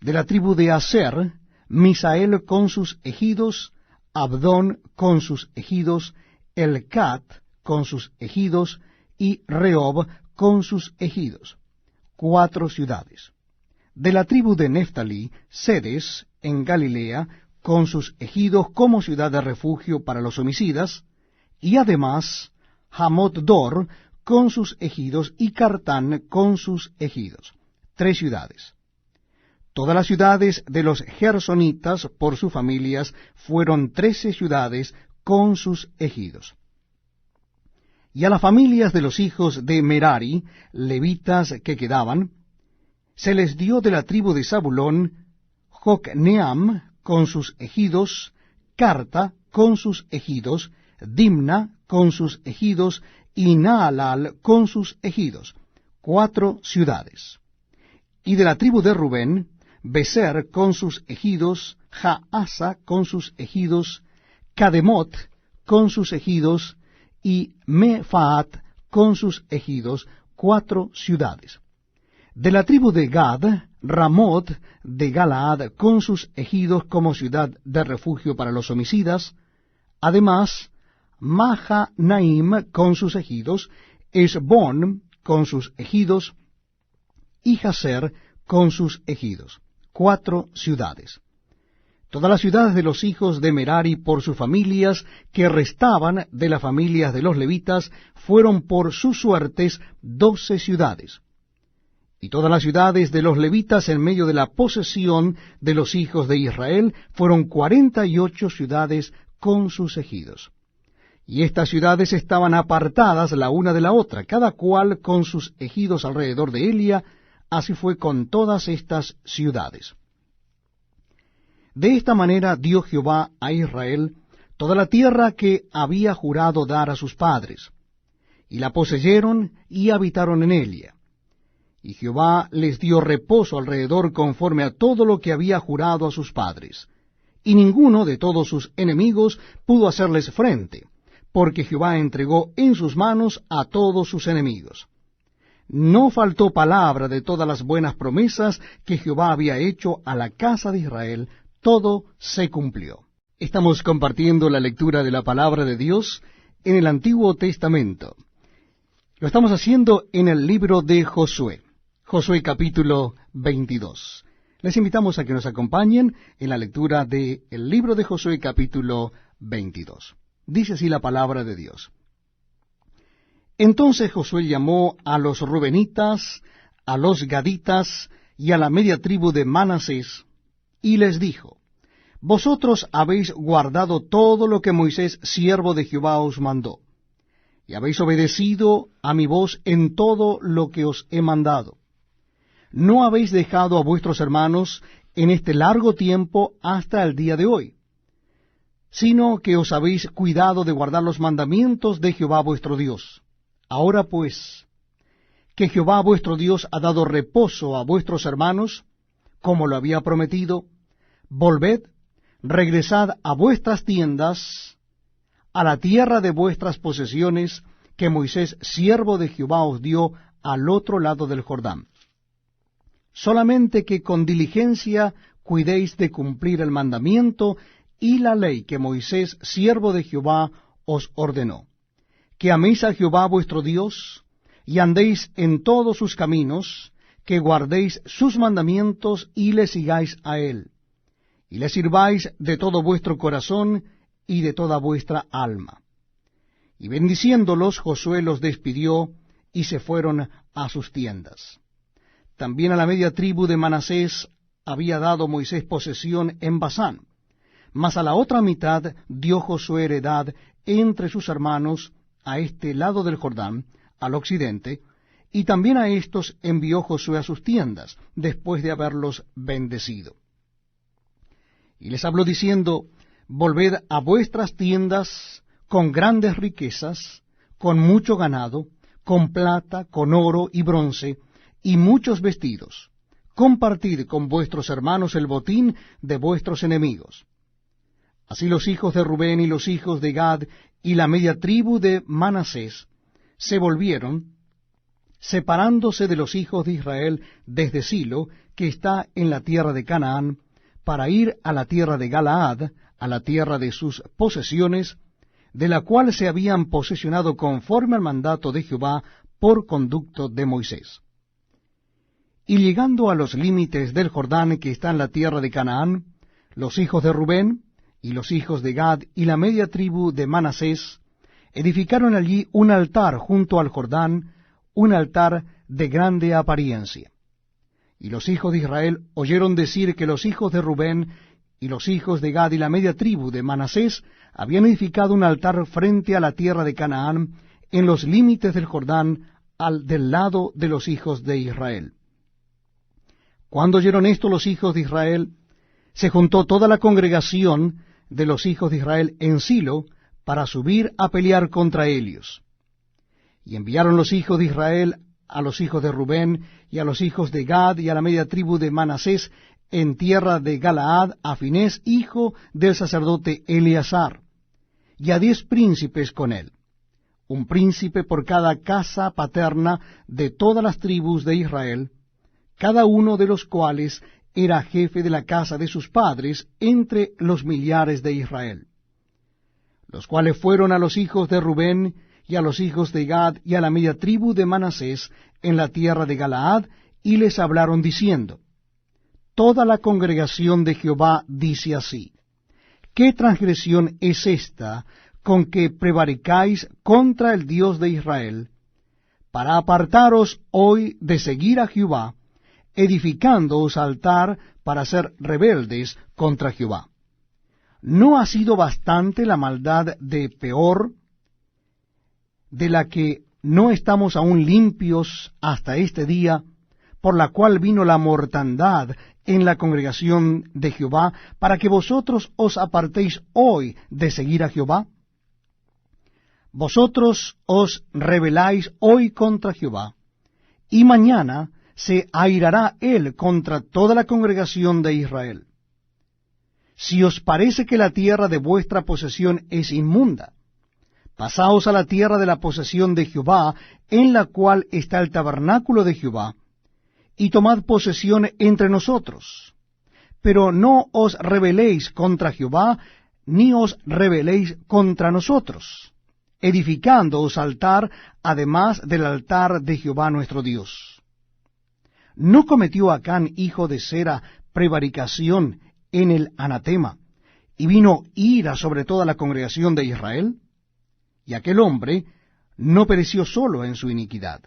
De la tribu de Aser, Misael con sus ejidos, Abdón con sus ejidos, Elcat con sus ejidos, y Rehob con sus ejidos, 4 ciudades. De la tribu de Neftalí, Sedes en Galilea, con sus ejidos como ciudad de refugio para los homicidas, y además Hamot-Dor con sus ejidos, y Cartán con sus ejidos, 3 ciudades. Todas las ciudades de los gersonitas por sus familias fueron 13 ciudades con sus ejidos. Y a las familias de los hijos de Merari, levitas que quedaban, se les dio de la tribu de Zabulón, Jocneam con sus ejidos, Carta con sus ejidos, Dimna con sus ejidos, y Naalal con sus ejidos, 4 ciudades. Y de la tribu de Rubén, Beser con sus ejidos, Jaasa con sus ejidos, Cademot con sus ejidos, y Mefaat con sus ejidos, 4 ciudades. De la tribu de Gad, Ramot de Galaad con sus ejidos como ciudad de refugio para los homicidas, además Mahanaim con sus ejidos, Esbón con sus ejidos, y Jazer con sus ejidos, 4 ciudades. Todas las ciudades de los hijos de Merari por sus familias, que restaban de las familias de los levitas, fueron por sus suertes 12 ciudades. Y todas las ciudades de los levitas en medio de la posesión de los hijos de Israel fueron 48 ciudades con sus ejidos. Y estas ciudades estaban apartadas la una de la otra, cada cual con sus ejidos alrededor de Elia. Así fue con todas estas ciudades. De esta manera dio Jehová a Israel toda la tierra que había jurado dar a sus padres, y la poseyeron y habitaron en ella. y Jehová les dio reposo alrededor conforme a todo lo que había jurado a sus padres. Y ninguno de todos sus enemigos pudo hacerles frente, porque Jehová entregó en sus manos a todos sus enemigos. No faltó palabra de todas las buenas promesas que Jehová había hecho a la casa de Israel, todo se cumplió. Estamos compartiendo la lectura de la palabra de Dios en el Antiguo Testamento. Lo estamos haciendo en el libro de Josué, Josué capítulo 22. Les invitamos a que nos acompañen en la lectura del libro de Josué capítulo 22. Dice así la palabra de Dios. Entonces Josué llamó a los rubenitas, a los gaditas y a la media tribu de Manasés, y les dijo: Vosotros habéis guardado todo lo que Moisés, siervo de Jehová, os mandó, y habéis obedecido a mi voz en todo lo que os he mandado. No habéis dejado a vuestros hermanos en este largo tiempo hasta el día de hoy, sino que os habéis cuidado de guardar los mandamientos de Jehová vuestro Dios. Ahora pues, que Jehová vuestro Dios ha dado reposo a vuestros hermanos, como lo había prometido, volved, regresad a vuestras tiendas, a la tierra de vuestras posesiones, que Moisés, siervo de Jehová, os dio al otro lado del Jordán. Solamente que con diligencia cuidéis de cumplir el mandamiento y la ley que Moisés, siervo de Jehová, os ordenó, que améis a Jehová vuestro Dios, y andéis en todos sus caminos, que guardéis sus mandamientos y le sigáis a él, y le sirváis de todo vuestro corazón y de toda vuestra alma. Y bendiciéndolos, Josué los despidió, y se fueron a sus tiendas. También a la media tribu de Manasés había dado Moisés posesión en Basán, mas a la otra mitad dio Josué heredad entre sus hermanos a este lado del Jordán, al occidente, y también a éstos envió Josué a sus tiendas, después de haberlos bendecido. Y les habló diciendo: Volved a vuestras tiendas con grandes riquezas, con mucho ganado, con plata, con oro y bronce, y muchos vestidos. Compartid con vuestros hermanos el botín de vuestros enemigos. Así los hijos de Rubén y los hijos de Gad y la media tribu de Manasés se volvieron, separándose de los hijos de Israel desde Silo, que está en la tierra de Canaán, para ir a la tierra de Galaad, a la tierra de sus posesiones, de la cual se habían posesionado conforme al mandato de Jehová por conducto de Moisés. Y llegando a los límites del Jordán, que está en la tierra de Canaán, los hijos de Rubén y los hijos de Gad y la media tribu de Manasés edificaron allí un altar junto al Jordán, un altar de grande apariencia. Y los hijos de Israel oyeron decir que los hijos de Rubén y los hijos de Gad y la media tribu de Manasés habían edificado un altar frente a la tierra de Canaán, en los límites del Jordán, del lado de los hijos de Israel. Cuando oyeron esto los hijos de Israel, se juntó toda la congregación de los hijos de Israel en Silo para subir a pelear contra ellos. Y enviaron los hijos de Israel a los hijos de Rubén y a los hijos de Gad y a la media tribu de Manasés en tierra de Galaad a Finés, hijo del sacerdote Eleazar, y a 10 príncipes con él, un príncipe por cada casa paterna de todas las tribus de Israel, cada uno de los cuales era jefe de la casa de sus padres entre los millares de Israel, los cuales fueron a los hijos de Rubén y a los hijos de Gad y a la media tribu de Manasés en la tierra de Galaad, y les hablaron diciendo: Toda la congregación de Jehová dice así: ¿Qué transgresión es esta con que prevaricáis contra el Dios de Israel, para apartaros hoy de seguir a Jehová, edificándoos altar para ser rebeldes contra Jehová? ¿No ha sido bastante la maldad de Peor, de la que no estamos aún limpios hasta este día, por la cual vino la mortandad en la congregación de Jehová, para que vosotros os apartéis hoy de seguir a Jehová? Vosotros os rebeláis hoy contra Jehová, y mañana se airará él contra toda la congregación de Israel. Si os parece que la tierra de vuestra posesión es inmunda, pasaos a la tierra de la posesión de Jehová, en la cual está el tabernáculo de Jehová, y tomad posesión entre nosotros. Pero no os rebeléis contra Jehová, ni os rebeléis contra nosotros, edificándoos altar, además del altar de Jehová nuestro Dios. ¿No cometió Acán, hijo de Zera, prevaricación en el anatema, y vino ira sobre toda la congregación de Israel? Y aquel hombre no pereció solo en su iniquidad.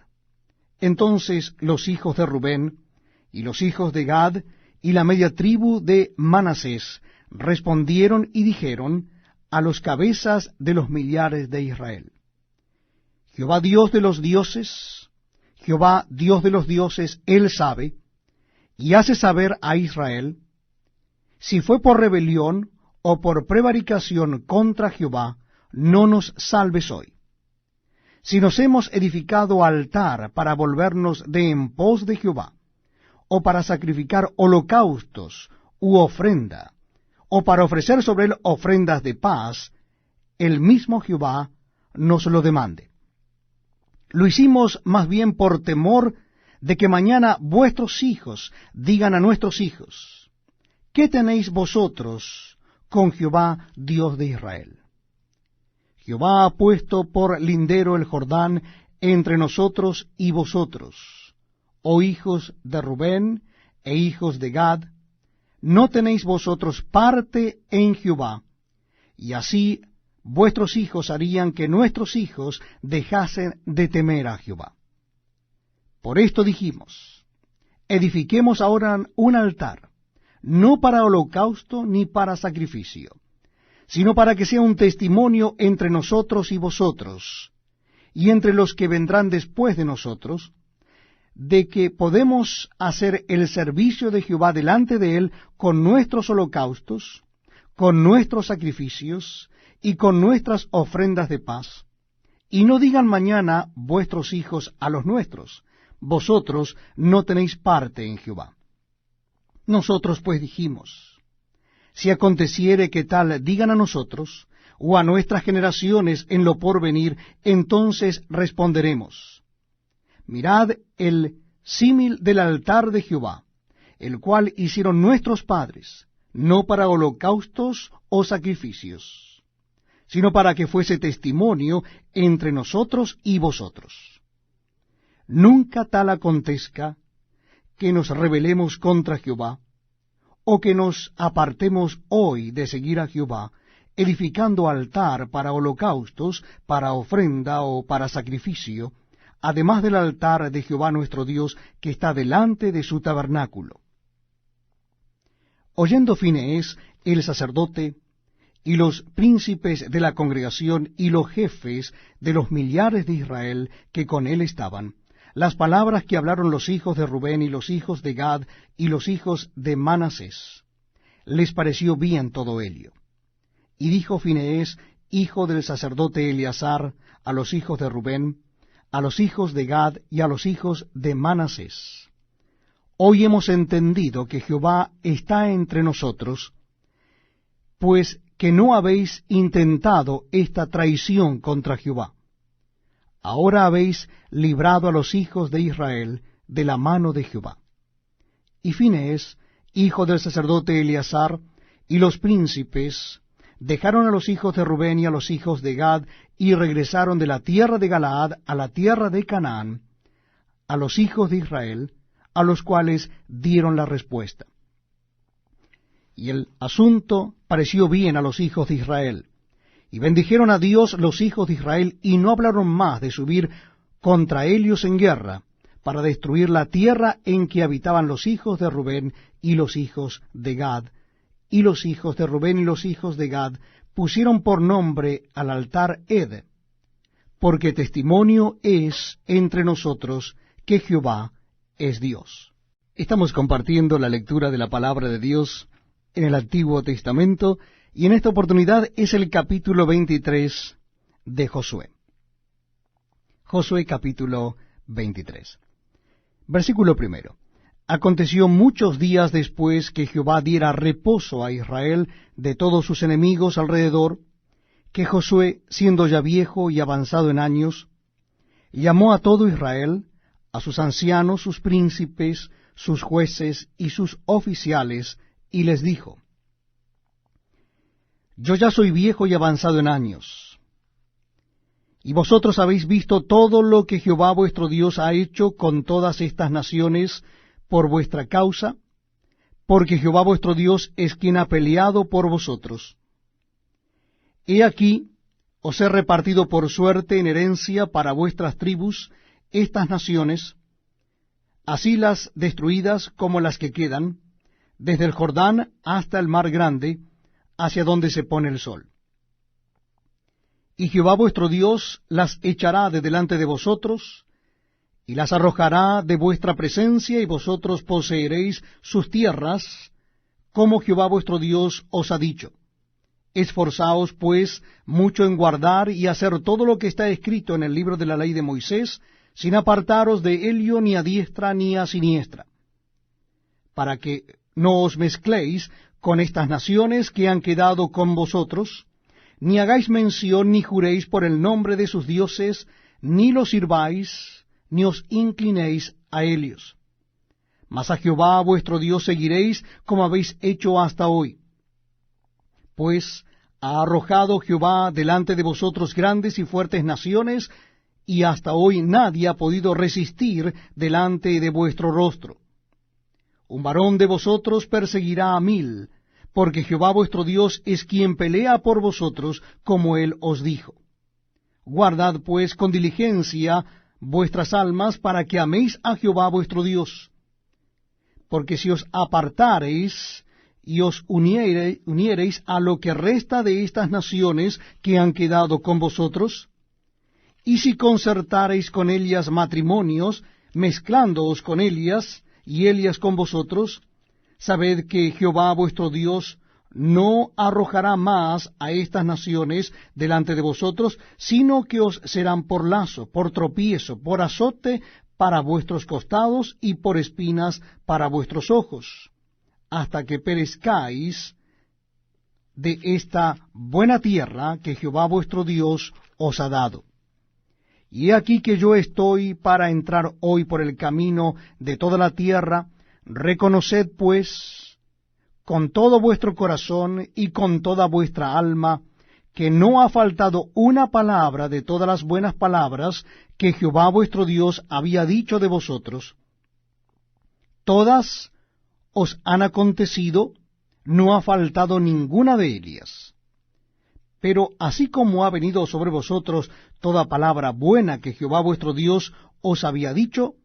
Entonces los hijos de Rubén, y los hijos de Gad, y la media tribu de Manasés, respondieron y dijeron a los cabezas de los millares de Israel: Jehová Dios de los dioses, Jehová Dios de los dioses, Él sabe, y hace saber a Israel, si fue por rebelión o por prevaricación contra Jehová, no nos salves hoy. Si nos hemos edificado altar para volvernos de en pos de Jehová, o para sacrificar holocaustos u ofrenda, o para ofrecer sobre él ofrendas de paz, el mismo Jehová nos lo demande. Lo hicimos más bien por temor de que mañana vuestros hijos digan a nuestros hijos: ¿qué tenéis vosotros con Jehová, Dios de Israel? Jehová ha puesto por lindero el Jordán entre nosotros y vosotros, oh hijos de Rubén e hijos de Gad, no tenéis vosotros parte en Jehová, y así vuestros hijos harían que nuestros hijos dejasen de temer a Jehová. Por esto dijimos: edifiquemos ahora un altar, no para holocausto ni para sacrificio, sino para que sea un testimonio entre nosotros y vosotros, y entre los que vendrán después de nosotros, de que podemos hacer el servicio de Jehová delante de él con nuestros holocaustos, con nuestros sacrificios y con nuestras ofrendas de paz. Y no digan mañana vuestros hijos a los nuestros: vosotros no tenéis parte en Jehová. Nosotros pues dijimos: si aconteciere que tal digan a nosotros, o a nuestras generaciones en lo porvenir, entonces responderemos: mirad el símil del altar de Jehová, el cual hicieron nuestros padres, no para holocaustos o sacrificios, sino para que fuese testimonio entre nosotros y vosotros. Nunca tal acontezca que nos rebelemos contra Jehová, o que nos apartemos hoy de seguir a Jehová, edificando altar para holocaustos, para ofrenda o para sacrificio, además del altar de Jehová nuestro Dios, que está delante de su tabernáculo. Oyendo Finees, el sacerdote, y los príncipes de la congregación, y los jefes de los millares de Israel que con él estaban, las palabras que hablaron los hijos de Rubén, y los hijos de Gad, y los hijos de Manasés, les pareció bien todo ello. Y dijo Finees, hijo del sacerdote Eleazar, a los hijos de Rubén, a los hijos de Gad y a los hijos de Manasés: hoy hemos entendido que Jehová está entre nosotros, pues que no habéis intentado esta traición contra Jehová. Ahora habéis librado a los hijos de Israel de la mano de Jehová. Y Finees, hijo del sacerdote Eleazar, y los príncipes dejaron a los hijos de Rubén y a los hijos de Gad, y regresaron de la tierra de Galaad a la tierra de Canaán, a los hijos de Israel, a los cuales dieron la respuesta. Y el asunto pareció bien a los hijos de Israel, y bendijeron a Dios los hijos de Israel, y no hablaron más de subir contra ellos en guerra, para destruir la tierra en que habitaban los hijos de Rubén y los hijos de Gad. Y los hijos de Rubén y los hijos de Gad pusieron por nombre al altar Ed, porque testimonio es entre nosotros que Jehová es Dios. Estamos compartiendo la lectura de la palabra de Dios en el Antiguo Testamento, y en esta oportunidad es el capítulo 23 de Josué. Josué capítulo 23. Versículo 1. Aconteció muchos días después que Jehová diera reposo a Israel de todos sus enemigos alrededor, que Josué, siendo ya viejo y avanzado en años, llamó a todo Israel, a sus ancianos, sus príncipes, sus jueces y sus oficiales, y les dijo: Yo ya soy viejo y avanzado en años, y vosotros habéis visto todo lo que Jehová vuestro Dios ha hecho con todas estas naciones por vuestra causa, porque Jehová vuestro Dios es quien ha peleado por vosotros. He aquí, os he repartido por suerte en herencia para vuestras tribus estas naciones, así las destruidas como las que quedan, desde el Jordán hasta el mar grande, hacia donde se pone el sol. Y Jehová vuestro Dios las echará de delante de vosotros, y las arrojará de vuestra presencia, y vosotros poseeréis sus tierras, como Jehová vuestro Dios os ha dicho. Esforzaos, pues, mucho en guardar y hacer todo lo que está escrito en el libro de la ley de Moisés, sin apartaros de ello ni a diestra ni a siniestra, para que no os mezcléis con estas naciones que han quedado con vosotros, ni hagáis mención ni juréis por el nombre de sus dioses, ni los sirváis, ni os inclinéis a ellos. Mas a Jehová vuestro Dios seguiréis como habéis hecho hasta hoy. Pues ha arrojado Jehová delante de vosotros grandes y fuertes naciones, y hasta hoy nadie ha podido resistir delante de vuestro rostro. Un varón de vosotros perseguirá a 1000, porque Jehová vuestro Dios es quien pelea por vosotros, como él os dijo. Guardad pues con diligencia vuestras almas, para que améis a Jehová vuestro Dios. Porque si os apartareis y os uniereis a lo que resta de estas naciones que han quedado con vosotros, y si concertareis con ellas matrimonios, mezclándoos con ellas, y ellas con vosotros, sabed que Jehová vuestro Dios no arrojará más a estas naciones delante de vosotros, sino que os serán por lazo, por tropiezo, por azote para vuestros costados y por espinas para vuestros ojos, hasta que perezcáis de esta buena tierra que Jehová vuestro Dios os ha dado. Y he aquí que yo estoy para entrar hoy por el camino de toda la tierra. Reconoced pues con todo vuestro corazón y con toda vuestra alma, que no ha faltado una palabra de todas las buenas palabras que Jehová vuestro Dios había dicho de vosotros. Todas os han acontecido, no ha faltado ninguna de ellas. Pero así como ha venido sobre vosotros toda palabra buena que Jehová vuestro Dios os había dicho,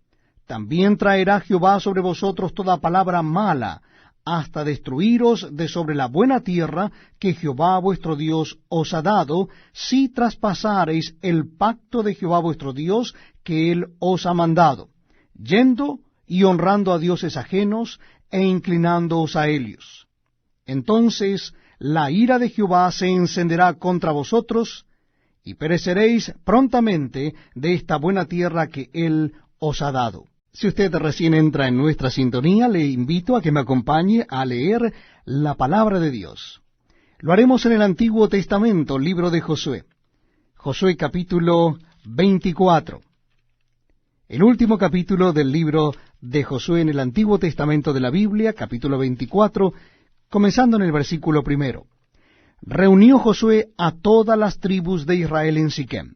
también traerá Jehová sobre vosotros toda palabra mala, hasta destruiros de sobre la buena tierra que Jehová vuestro Dios os ha dado, si traspasareis el pacto de Jehová vuestro Dios que él os ha mandado, yendo y honrando a dioses ajenos e inclinándoos a ellos. Entonces la ira de Jehová se encenderá contra vosotros, y pereceréis prontamente de esta buena tierra que él os ha dado. Si usted recién entra en nuestra sintonía, le invito a que me acompañe a leer la palabra de Dios. Lo haremos en el Antiguo Testamento, libro de Josué. Josué capítulo 24. El último capítulo del libro de Josué en el Antiguo Testamento de la Biblia, capítulo 24, comenzando en el versículo 1. Reunió Josué a todas las tribus de Israel en Siquem,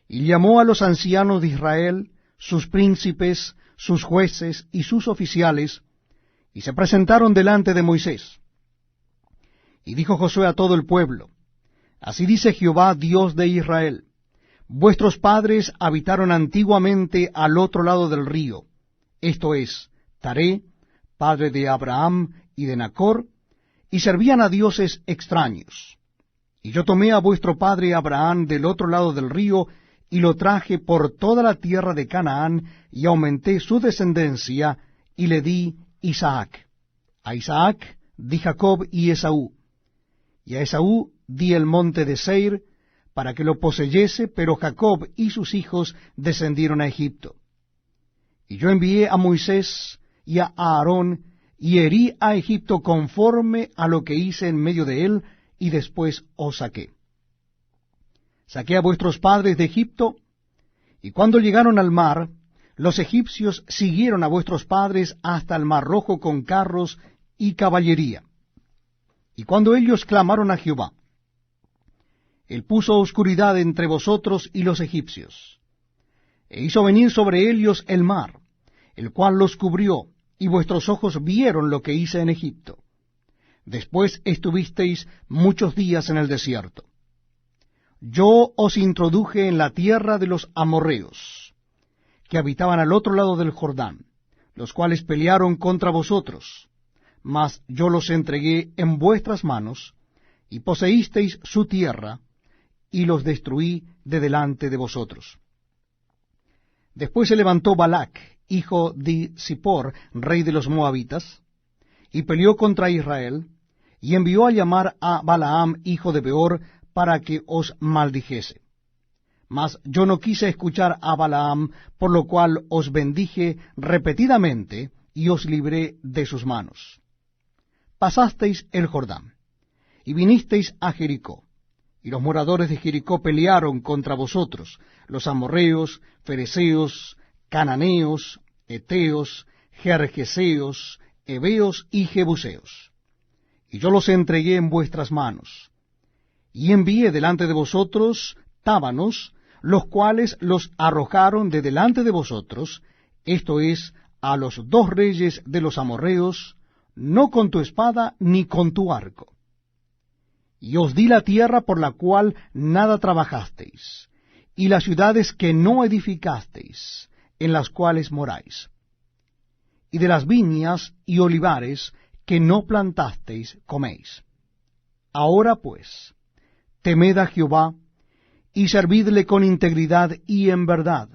y llamó a los ancianos de Israel, sus príncipes, sus jueces y sus oficiales, y se presentaron delante de Moisés. Y dijo Josué a todo el pueblo: Así dice Jehová, Dios de Israel: Vuestros padres habitaron antiguamente al otro lado del río, esto es, Taré, padre de Abraham y de Nachor, y servían a dioses extraños. Y yo tomé a vuestro padre Abraham del otro lado del río, y lo traje por toda la tierra de Canaán, y aumenté su descendencia, y le di Isaac. A Isaac di Jacob y Esaú. Y a Esaú di el monte de Seir, para que lo poseyese, pero Jacob y sus hijos descendieron a Egipto. Y yo envié a Moisés y a Aarón, y herí a Egipto conforme a lo que hice en medio de él, y después os saqué. Saqué a vuestros padres de Egipto, y cuando llegaron al mar, los egipcios siguieron a vuestros padres hasta el mar Rojo con carros y caballería. Y cuando ellos clamaron a Jehová, él puso oscuridad entre vosotros y los egipcios, e hizo venir sobre ellos el mar, el cual los cubrió, y vuestros ojos vieron lo que hice en Egipto. Después estuvisteis muchos días en el desierto. Yo os introduje en la tierra de los amorreos, que habitaban al otro lado del Jordán, los cuales pelearon contra vosotros, mas yo los entregué en vuestras manos, y poseísteis su tierra, y los destruí de delante de vosotros. Después se levantó Balac, hijo de Zippor, rey de los moabitas, y peleó contra Israel, y envió a llamar a Balaam, hijo de Beor, para que os maldijese. Mas yo no quise escuchar a Balaam, por lo cual os bendije repetidamente, y os libré de sus manos. Pasasteis el Jordán, y vinisteis a Jericó, y los moradores de Jericó pelearon contra vosotros, los amorreos, fereceos, cananeos, eteos, gergeseos, heveos y jebuseos. Y yo los entregué en vuestras manos, y envié delante de vosotros tábanos, los cuales los arrojaron de delante de vosotros, esto es, a los dos reyes de los amorreos, no con tu espada ni con tu arco. Y os di la tierra por la cual nada trabajasteis, y las ciudades que no edificasteis, en las cuales moráis, y de las viñas y olivares que no plantasteis coméis. Ahora pues, temed a Jehová, y servidle con integridad y en verdad,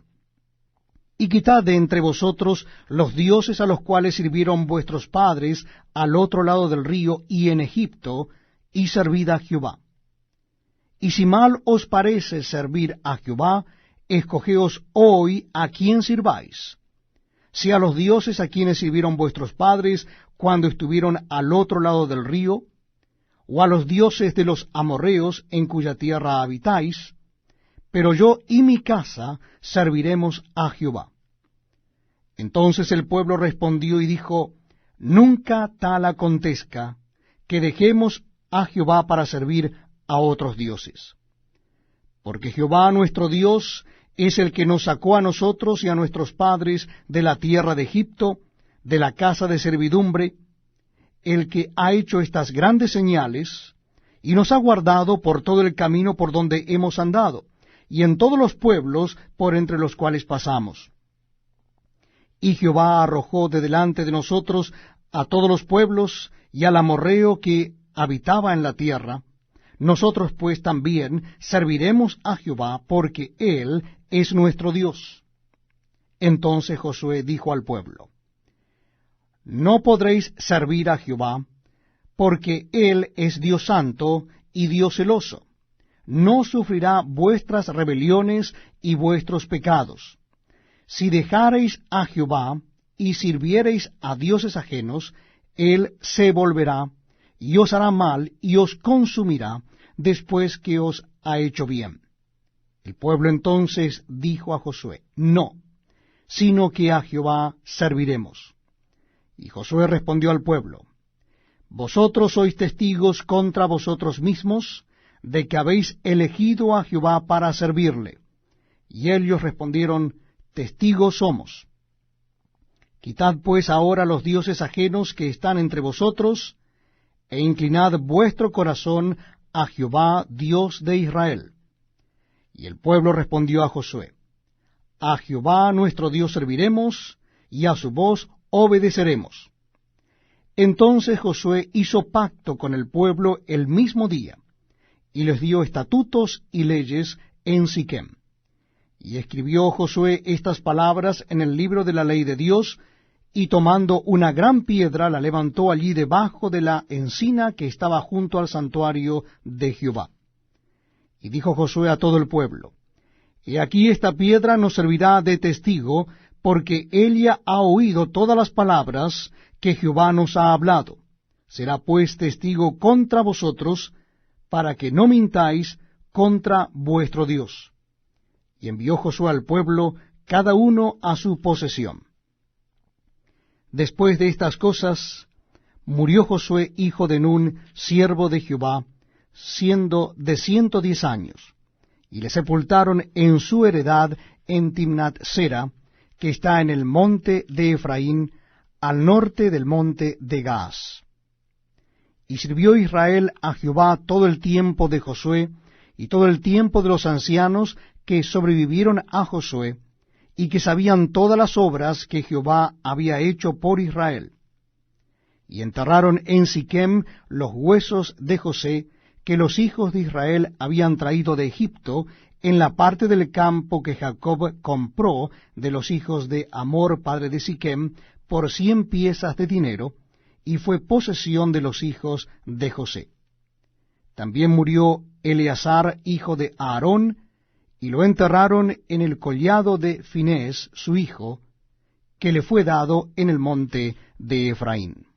y quitad de entre vosotros los dioses a los cuales sirvieron vuestros padres al otro lado del río y en Egipto, y servid a Jehová. Y si mal os parece servir a Jehová, escogeos hoy a quién sirváis, si a los dioses a quienes sirvieron vuestros padres cuando estuvieron al otro lado del río, o a los dioses de los amorreos en cuya tierra habitáis, pero yo y mi casa serviremos a Jehová. Entonces el pueblo respondió y dijo, nunca tal acontezca, que dejemos a Jehová para servir a otros dioses. Porque Jehová nuestro Dios es el que nos sacó a nosotros y a nuestros padres de la tierra de Egipto, de la casa de servidumbre, el que ha hecho estas grandes señales, y nos ha guardado por todo el camino por donde hemos andado, y en todos los pueblos por entre los cuales pasamos. Y Jehová arrojó de delante de nosotros a todos los pueblos y al amorreo que habitaba en la tierra. Nosotros pues también serviremos a Jehová, porque Él es nuestro Dios. Entonces Josué dijo al pueblo, no podréis servir a Jehová, porque Él es Dios santo y Dios celoso. No sufrirá vuestras rebeliones y vuestros pecados. Si dejareis a Jehová y sirviereis a dioses ajenos, Él se volverá y os hará mal y os consumirá después que os ha hecho bien. El pueblo entonces dijo a Josué, no, sino que a Jehová serviremos. Y Josué respondió al pueblo, vosotros sois testigos contra vosotros mismos de que habéis elegido a Jehová para servirle. Y ellos respondieron, testigos somos. Quitad pues ahora los dioses ajenos que están entre vosotros, e inclinad vuestro corazón a Jehová, Dios de Israel. Y el pueblo respondió a Josué, a Jehová nuestro Dios serviremos, y a su voz obedeceremos. Entonces Josué hizo pacto con el pueblo el mismo día, y les dio estatutos y leyes en Siquem. Y escribió Josué estas palabras en el libro de la ley de Dios, y tomando una gran piedra la levantó allí debajo de la encina que estaba junto al santuario de Jehová. Y dijo Josué a todo el pueblo, he aquí esta piedra nos servirá de testigo porque ella ha oído todas las palabras que Jehová nos ha hablado. Será pues testigo contra vosotros, para que no mintáis contra vuestro Dios. Y envió Josué al pueblo, cada uno a su posesión. Después de estas cosas, murió Josué hijo de Nun, siervo de Jehová, siendo de 110 años, y le sepultaron en su heredad en Timnat-Sera, que está en el monte de Efraín, al norte del monte de Gaas. Y sirvió Israel a Jehová todo el tiempo de Josué, y todo el tiempo de los ancianos que sobrevivieron a Josué, y que sabían todas las obras que Jehová había hecho por Israel. Y enterraron en Siquem los huesos de José, que los hijos de Israel habían traído de Egipto, en la parte del campo que Jacob compró de los hijos de Hamor, padre de Siquem, por 100 piezas de dinero, y fue posesión de los hijos de José. También murió Eleazar, hijo de Aarón, y lo enterraron en el collado de Finés, su hijo, que le fue dado en el monte de Efraín.